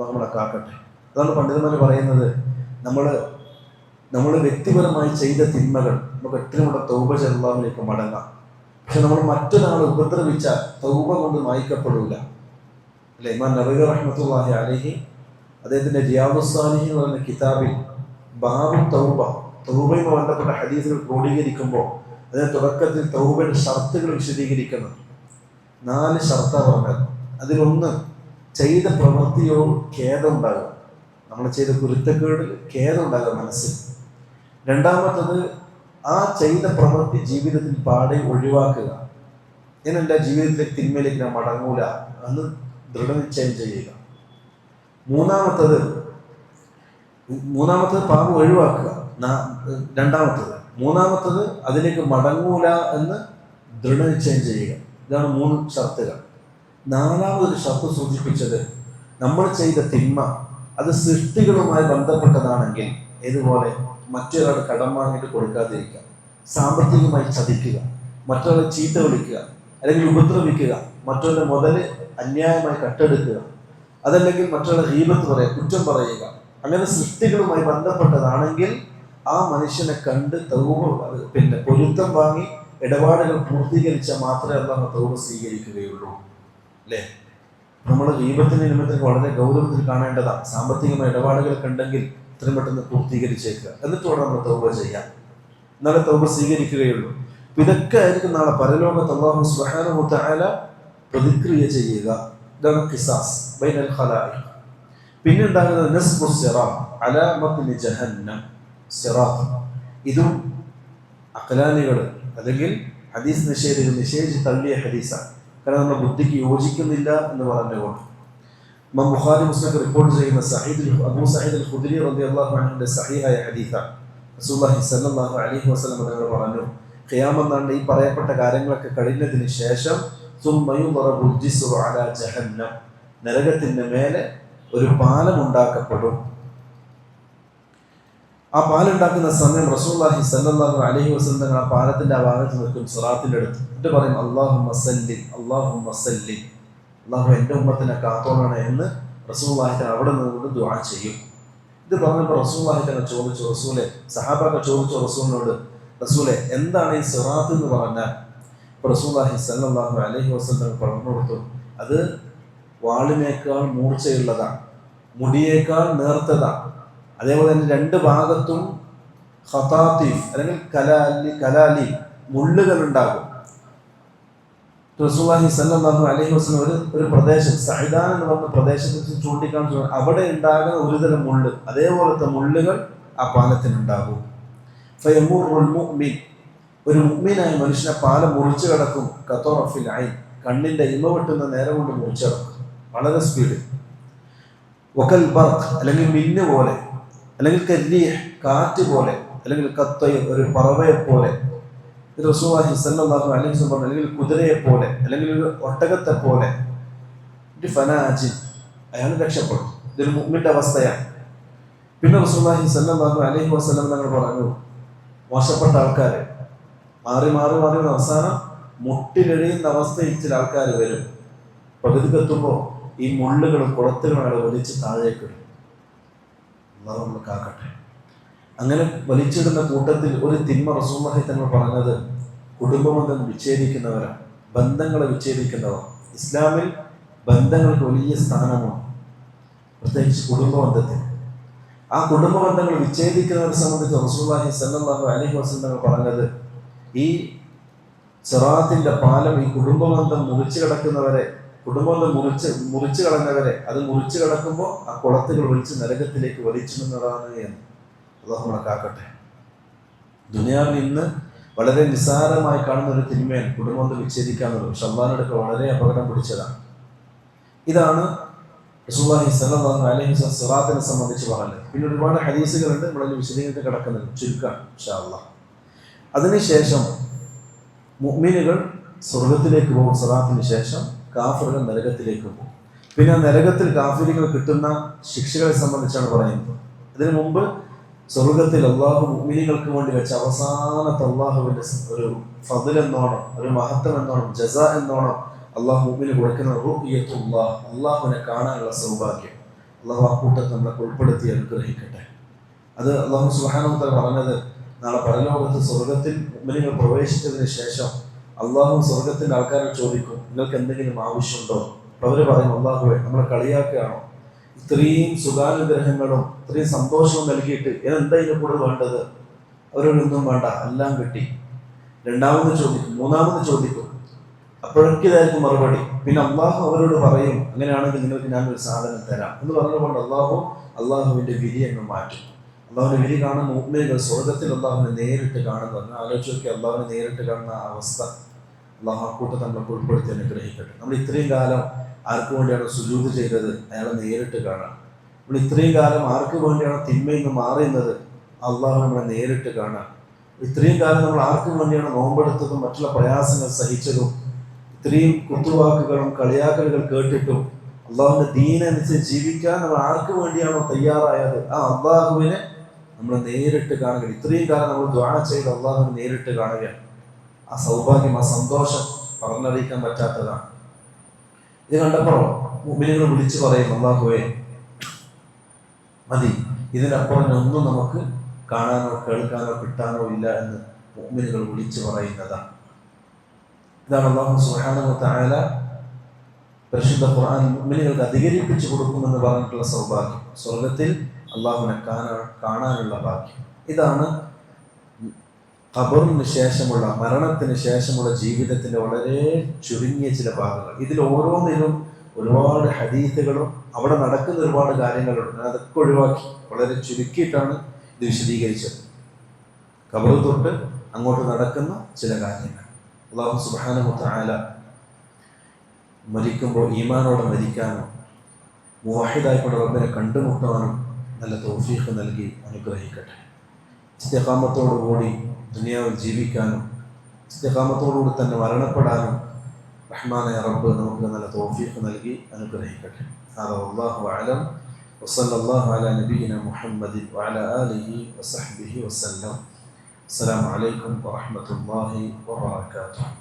നമ്മളെ കാക്കട്ടെ. അതാണ് പണ്ഡിതന്മാർ പറയുന്നത്, നമ്മൾ വ്യക്തിപരമായി ചെയ്ത തിന്മകൾ നമുക്ക് എത്രയും കൂടെ തൗബ ചെയ്തതിലേക്ക് മടങ്ങാം. പക്ഷെ നമ്മൾ മറ്റൊരാൾ ഉപദ്രവിച്ചാൽ തൗബ കൊണ്ട് മായ്ക്കപ്പെടൂല. അല്ലെ? ഇമാം നബവി റഹ്മത്തുള്ളാഹി അലൈഹി അദ്ദേഹത്തിന്റെ റിയാദുസ് സാലിഹീൻ എന്ന് പറയുന്ന കിതാബിൽ ബാബു തൗബയുമായി ബന്ധപ്പെട്ട ഹദീസുകൾ ക്രോഡീകരിക്കുമ്പോൾ അതിന്റെ തുടക്കത്തിൽ തൗബയുടെ ഷർത്തുകൾ വിശദീകരിക്കുന്നത് 4 ഷർത്താ പറഞ്ഞത്. അതിലൊന്ന്, ചെയ്ത പ്രവൃത്തിയോട് ഖേദം ഉണ്ടാകുക. നമ്മൾ ചെയ്ത കുരുത്തക്കേടിൽ ഖേദം ഉണ്ടാകുക മനസ്സിൽ. രണ്ടാമത്തത്, ആ ചെയ്ത പ്രവൃത്തി ജീവിതത്തിൽ പാടെ ഒഴിവാക്കുക. ഞാൻ എൻ്റെ ജീവിതത്തിലേക്ക് തിന്മയിലേക്ക് ഞാൻ മടങ്ങൂല എന്ന് ദൃഢനിശ്ചയം ചെയ്യുക. മൂന്നാമത്തത് പാപം ഒഴിവാക്കുക. മൂന്നാമത്തത് അതിലേക്ക് മടങ്ങൂല എന്ന് ദൃഢനിശ്ചയം ചെയ്യുക. ഇതാണ് 3 ഷർത്തുകൾ. 4ാമതൊരു ഷർത്ത് സൂചിപ്പിച്ചത്, നമ്മൾ ചെയ്ത തിന്മ അത് സൃഷ്ടികളുമായി ബന്ധപ്പെട്ടതാണെങ്കിൽ ഇതുപോലെ മറ്റൊരാൾ കടം വാങ്ങിയിട്ട് കൊടുക്കാതിരിക്കുക, സാമ്പത്തികമായി ചതിക്കുക, മറ്റൊരാളെ ചീത്ത വിളിക്കുക, അല്ലെങ്കിൽ ഉപദ്രവിക്കുക, മറ്റൊരാളുടെ മുതൽ അന്യായമായി കട്ടെടുക്കുക, അതല്ലെങ്കിൽ മറ്റൊരാളെ ഗീബത്ത് പറയുക, കുറ്റം പറയുക, അങ്ങനെ സൃഷ്ടികളുമായി ബന്ധപ്പെട്ടതാണെങ്കിൽ ആ മനുഷ്യനെ കണ്ട് പൊരുത്തം വാങ്ങി ഇടപാടുകൾ പൂർത്തീകരിച്ചാൽ മാത്രമേ അല്ലാഹു തൗബ സ്വീകരിക്കുകയുള്ളൂ. അല്ലേ? നമ്മൾ ഗീബത്തിന്റെ നിമിത്തം വളരെ ഗൗരവത്തിൽ കാണേണ്ടതാണ്. സാമ്പത്തികമായ ഇടപാടുകളൊക്കെ ഉണ്ടെങ്കിൽ ഇത്രയും പെട്ടെന്ന് പൂർത്തീകരിച്ചേക്കുക, എന്നിട്ട് വേണം നമ്മൾ തൗബ ചെയ്യാം. എന്നാലേ തൗബ സ്വീകരിക്കുകയുള്ളൂ. ഇതൊക്കെ ആയിരിക്കും നാളെ പരലോകത്ത് അല്ലാഹു സുബ്ഹാനഹു വ തആല പ്രതിക്രിയ ചെയ്യുക. ഇതാണ് ഖിസാസ് ബൈനൽ ഖലായിഖ്. പിന്നെ ഉണ്ടാകുന്നത് നസ്ബു സിറാത്ത് അലാ മത്നി ജഹന്നം. സിറാത്ത് ഇതും അഖ്ലാനികൾ അല്ലെങ്കിൽ ഹദീസ് നിഷേധികൾ നിഷേധിച്ച് തള്ളിയ ഹദീസാണ്. കാരണം നമ്മുടെ ബുദ്ധിക്ക് യോജിക്കുന്നില്ല എന്ന് പറഞ്ഞുകൊണ്ട് ഇമാം ബുഖാരി മുസ്ലിം റിപ്പോർട്ട് ചെയ്യുന്ന അബൂ സഈദ് അൽ ഖുദ്രി റളിയല്ലാഹു അൻഹുവിന്റെ സഹീഹായ ഹദീസാണ്. റസൂലുള്ളാഹി സ്വല്ലല്ലാഹു അലൈഹി വസല്ലം തങ്ങൾ പറഞ്ഞു, ഖിയാമത്ത് നാളിൽ ഈ പറയപ്പെട്ട കാര്യങ്ങളൊക്കെ കഴിഞ്ഞതിന് ശേഷം ജഹന്നം, നരകത്തിന്റെ മേലെ ഒരു പാലം ഉണ്ടാക്കപ്പെടും. ആ പാലുണ്ടാക്കുന്ന സമയം റസൂലുള്ളാഹി സ്വല്ലല്ലാഹു അലൈഹി വസല്ലം തങ്ങൾ ആ പാലത്തിന്റെ ആ ഭാഗത്ത് നിൽക്കും, സിറാത്തിന്റെ അടുത്ത്. എന്നിട്ട് പറയും, അല്ലാഹുമ്മ സല്ലി അല്ലാഹുമ്മ സല്ലി, അല്ലാഹു എൻ്റെ ഉമ്മത്തിനെ കാത്തോളണേ എന്ന് റസൂലുള്ളാഹി അവിടെ നിന്നുകൊണ്ട് ദുആ ചെയ്യും. ഇത് പറഞ്ഞപ്പോൾ റസൂലുള്ളാഹി തങ്ങൾ ചോദിച്ചു, റസൂലെ, സഹാബാക്കൾ ചോദിച്ചു റസൂലിനോട്, റസൂലെ എന്താണ് ഈ സിറാത്ത് എന്ന് പറഞ്ഞാൽ? റസൂലുള്ളാഹി സ്വല്ലല്ലാഹു അലൈഹി വസല്ലം പറഞ്ഞു കൊടുത്തു, അത് വാളിനേക്കാൾ മൂർച്ചയുള്ളതാണ്, മുടിയേക്കാൾ നേർത്തതാണ്, അതേപോലെ തന്നെ 2 ഭാഗത്തും ഖതാതീഫ് അല്ലെങ്കിൽ കലാലി മുള്ളുകൾ ഉണ്ടാകും. റസൂലുള്ളാഹി സ്വല്ലല്ലാഹു അലൈഹി വസല്ലം ഒരു പ്രദേശം സഅദാൻ എന്ന് പറഞ്ഞ പ്രദേശത്തെ ചൂണ്ടിക്കാണിച്ചു, അവിടെ ഉണ്ടാകുന്ന ഒരുതരം മുള്ള്, അതേപോലത്തെ മുള്ളുകൾ ആ പാലത്തിനുണ്ടാകും. ഫയമുറുൽ മുഅ്മിൻ, ഒരു മുഅ്മിനായ മനുഷ്യനെ പാലം മുറിച്ചു കിടക്കും. കതറഫിൽ ഐൻ, കണ്ണിന്റെ ഇമ വെട്ടുന്ന നേരം കൊണ്ട് മുറിച്ചു കിടക്കും, വളരെ സ്പീഡ്. വകൽ ബർഖ്, അല്ലെങ്കിൽ മിന്നു പോലെ, അല്ലെങ്കിൽ കരീഹ്, കാറ്റ് പോലെ, അല്ലെങ്കിൽ കത്തയ്, ഒരു പറവയെ പോലെ. റസൂലുള്ളാഹി സ്വല്ലല്ലാഹു അലൈഹി വസല്ലം പറഞ്ഞു, അല്ലെങ്കിൽ കുതിരയെ പോലെ, അല്ലെങ്കിൽ ഒരു ഒട്ടകത്തെ പോലെ. ഒരു ഫനാജിൻ, അയാൾ രക്ഷപ്പെടും. ഇതൊരു മുഅ്മിന്റെ അവസ്ഥയാണ്. പിന്നെ റസൂലുള്ളാഹി സ്വല്ലല്ലാഹു അലൈഹി വസല്ലം തങ്ങൾ പറഞ്ഞു, മോശപ്പെട്ട ആൾക്കാരെ മാറി അവസാനം മുട്ടിലെഴിയുന്ന അവസ്ഥയിൽ ചില ആൾക്കാർ വരും. പകുതിക്കെത്തുമ്പോൾ ഈ മുള്ളുകളും കുളത്തുകളും അയാൾ വലിച്ച് താഴേക്കിടും. അല്ലാഹു നമ്മളെ കാക്കട്ടെ. അങ്ങനെ വലിച്ചിടുന്ന കൂട്ടത്തിൽ ഒരു തിന്മ റസൂലുള്ളാഹി തങ്ങൾ പറഞ്ഞത് കുടുംബബന്ധം വിച്ഛേദിക്കുന്നവരാണ്, ബന്ധങ്ങളെ വിച്ഛേദിക്കുന്നവർ. ഇസ്ലാമിൽ ബന്ധങ്ങൾക്ക് വലിയ സ്ഥാനമാണ്, പ്രത്യേകിച്ച് കുടുംബബന്ധത്തിൽ. ആ കുടുംബ ബന്ധങ്ങൾ വിച്ഛേദിക്കുന്നവരെ സംബന്ധിച്ച് റസൂലുള്ളാഹി സ്വല്ലല്ലാഹു അലൈഹി വസല്ലം പറഞ്ഞത്, ഈ സിറാത്തിന്റെ പാലം ഈ കുടുംബബന്ധം മുറിച്ചു കിടക്കുന്നവരെ, കുടുംബബന്ധം മുറിച്ചു കളഞ്ഞവരെ അത് മുറിച്ചു കിടക്കുമ്പോൾ ആ കുളത്തുകൾ വലിച്ച് നരകത്തിലേക്ക് വലിച്ചിടുന്നതാണ് എന്ന്. അല്ലാഹു നമ്മളെ കാക്കട്ടെ. ദുനിയാവിൽ ഇന്ന് വളരെ നിസ്സാരമായി കാണുന്ന ഒരു തിന്മയാണ് കുടുംബബന്ധം വിച്ഛേദിക്കാന്നുള്ളത്. പക്ഷെ അല്ലാഹുവിനോടൊക്കെ വളരെ അപകടം പിടിച്ചതാണ്. ഇതാണ് റസൂലുള്ളാഹി സ്വല്ലല്ലാഹു അലൈഹി വസല്ലം സിറാത്തിനെ സംബന്ധിച്ച് പറഞ്ഞത്. പിന്നെ ഒരുപാട് ഹദീസുകളുണ്ട്, നമ്മളതിൽ വിശദീകരിച്ച് കിടക്കുന്നത് ചുരുക്കാം ഇൻഷാ അല്ലാഹ്. അതിനുശേഷം മുഅ്മിനുകൾ സ്വർഗത്തിലേക്ക് പോകും, സിറാത്തിന് ശേഷം കാഫിറുകൾ നരകത്തിലേക്ക് പോകും. പിന്നെ നരകത്തിൽ കാഫിറുകൾ കിട്ടുന്ന ശിക്ഷകളെ സംബന്ധിച്ചാണ് പറയുന്നത്. ഇതിനു മുമ്പ് സ്വർഗത്തിൽ അള്ളാഹു മുഅ്മിനുകൾക്ക് വേണ്ടി വെച്ച അവസാനത്തെ അള്ളാഹുവിന്റെ ഒരു ഫദ്ൽ എന്നോണം, ഒരു മഹത്വം എന്നോണം, ജസ എന്നോണം അള്ളാഹു മുഅ്മിന് കൊടുക്കുന്ന റുഅ്യത്തുല്ലാഹ്, അള്ളാഹുവിനെ കാണാനുള്ള സൗഭാഗ്യം. അള്ളാഹു ആ കൂട്ടത്തിൽ നമ്മളെ ഉൾപ്പെടുത്തി അനുഗ്രഹിക്കട്ടെ. അത് അള്ളാഹു സുബ്ഹാനഹു വ തആല പറഞ്ഞത്, നാളെ പരലോകത്ത് സ്വർഗത്തിൽ മുഅ്മിനുകൾ പ്രവേശിച്ചതിന് ശേഷം അള്ളാഹു സ്വർഗത്തിന്റെ ആൾക്കാരെ ചോദിക്കും, നിങ്ങൾക്ക് എന്തെങ്കിലും ആവശ്യമുണ്ടോ? അവർ പറയും, അള്ളാഹുവേ, നമ്മളെ കളിയാക്കുകയാണോ? ഇത്രയും സുഖാനുഗ്രഹങ്ങളും ഇത്രയും സന്തോഷവും നൽകിയിട്ട് എന്താ ഇതിന് കൂടുതൽ വേണ്ടത്? അവരൊന്നും വേണ്ട, എല്ലാം കിട്ടി. രണ്ടാമത് ചോദിക്കും, മൂന്നാമത് ചോദിക്കും, അപ്പോഴേക്കിതായിരിക്കും മറുപടി. പിന്നെ അള്ളാഹു അവരോട് പറയും, അങ്ങനെയാണെങ്കിൽ നിങ്ങൾക്ക് ഞാനൊരു സാധനം തരാം എന്ന് പറഞ്ഞുകൊണ്ട് അള്ളാഹുവിന്റെ വിധി അങ്ങ് മാറ്റും. അള്ളാഹുവിന്റെ വിധി കാണുന്ന മുഅ്മിനുകൾ സ്വർഗത്തിൽ അള്ളാഹുവിനെ നേരിട്ട് കാണുന്നത് ആലോചിച്ച് നോക്കി. അള്ളാഹുവിനെ നേരിട്ട് കാണുന്ന ആ അവസ്ഥ അള്ളാഹു ആ കൂട്ടം നമ്മളെ ഉൾപ്പെടുത്തി അനുഗ്രഹിക്കട്ടെ. നമ്മൾ ഇത്രയും കാലം ആർക്ക് വേണ്ടിയാണ് സുജൂദ് ചെയ്തത്? അയാളെ നേരിട്ട് കാണാം. നമ്മൾ ഇത്രയും കാലം ആർക്ക് വേണ്ടിയാണ് തിന്മയിൽ നിന്ന് മാറുന്നത്? അള്ളാഹു നമ്മളെ നേരിട്ട് കാണാം. ഇത്രയും കാലം നമ്മൾ ആർക്ക് വേണ്ടിയാണ് നോമ്പെടുത്തതും മറ്റുള്ള പ്രയാസങ്ങൾ സഹിച്ചതും ഇത്രയും കുത്തുവാക്കുകളും കളിയാക്കലുകൾ കേട്ടിട്ടും അള്ളാഹുവിന്റെ ദീനനുസരിച്ച് ജീവിക്കാൻ നമ്മൾ ആർക്ക് വേണ്ടിയാണോ തയ്യാറായത്, ആ അള്ളാഹുവിനെ നമ്മൾ നേരിട്ട് കാണുക. ഇത്രയും കാലം നമ്മൾ ദുആ ചെയ്ത് അള്ളാഹുവിനെ നേരിട്ട് കാണുകയാണ്. ആ സൗഭാഗ്യം, ആ സന്തോഷം പറഞ്ഞറിയിക്കാൻ പറ്റാത്തതാണ്. ഇത് കണ്ടപ്പോൾ മുഅ്മിനുകൾ വിളിച്ചു പറയും, അള്ളാഹുവേ മതി, ഇതിനപ്പുറം ഒന്നും നമുക്ക് കാണാനോ കേൾക്കാനോ കിട്ടാനോ ഇല്ല എന്ന് മുഅ്മിനുകൾ വിളിച്ചു പറയുന്നതാണ്. ഇതാണ് അല്ലാഹു സുബ്ഹാനഹു വ തആല പരിശുദ്ധ ഖുർആൻ മുഅ്മിനുകൾക്ക് അധികരിപ്പിച്ചു കൊടുക്കുമെന്ന് പറഞ്ഞിട്ടുള്ള സൗഭാഗ്യം, സ്വർഗത്തിൽ അള്ളാഹുവിനെ കാണാനുള്ള ഭാഗ്യം. ഇതാണ് ഖബറിന് ശേഷമുള്ള, മരണത്തിന് ശേഷമുള്ള ജീവിതത്തിന്റെ വളരെ ചുരുങ്ങിയ ചില ഭാഗങ്ങൾ. ഇതിൽ ഓരോന്നിലും ഒരുപാട് ഹദീസുകളും അവിടെ നടക്കുന്ന ഒരുപാട് കാര്യങ്ങളുണ്ട്. അതൊക്കെ ഒഴിവാക്കി വളരെ ചുരുക്കിയിട്ടാണ് ഇത് വിശദീകരിച്ചത്. ഖബർ തൊട്ട് അങ്ങോട്ട് നടക്കുന്ന ചില കാര്യങ്ങൾ. അല്ലാഹു സുബ്ഹാനഹു വ തആല മരിക്കുമ്പോൾ ഈമാനോടെ മരിക്കാനും മുവഹിദായിക്കൊണ്ട് റബ്ബിനെ കണ്ടുമുട്ടാനും നല്ല തൗഫീഖ് നൽകി അനുഗ്രഹിക്കട്ടെ. ഇസ്തിഖാമത്തോടുകൂടി ദുനിയാവിൽ ജീവിക്കാനും ഇസ്തിഖാമത്തോടുകൂടി തന്നെ മരണപ്പെടാനും റഹ്മാനായ റബ്ബ് നമുക്ക് നല്ല തൗഫീഖ് നൽകി അനുഗ്രഹിക്കട്ടെ. ഹാദാ വല്ലാഹു അഅലം വസല്ലല്ലാഹു അലാ നബിയിനാ മുഹമ്മദിൻ വഅലാ ആലിഹി വസഹ്ബിഹി വസല്ലം. അസ്സലാമു അലൈക്കും വറഹ്മത്തുള്ളാഹി വബറകാതുഹു.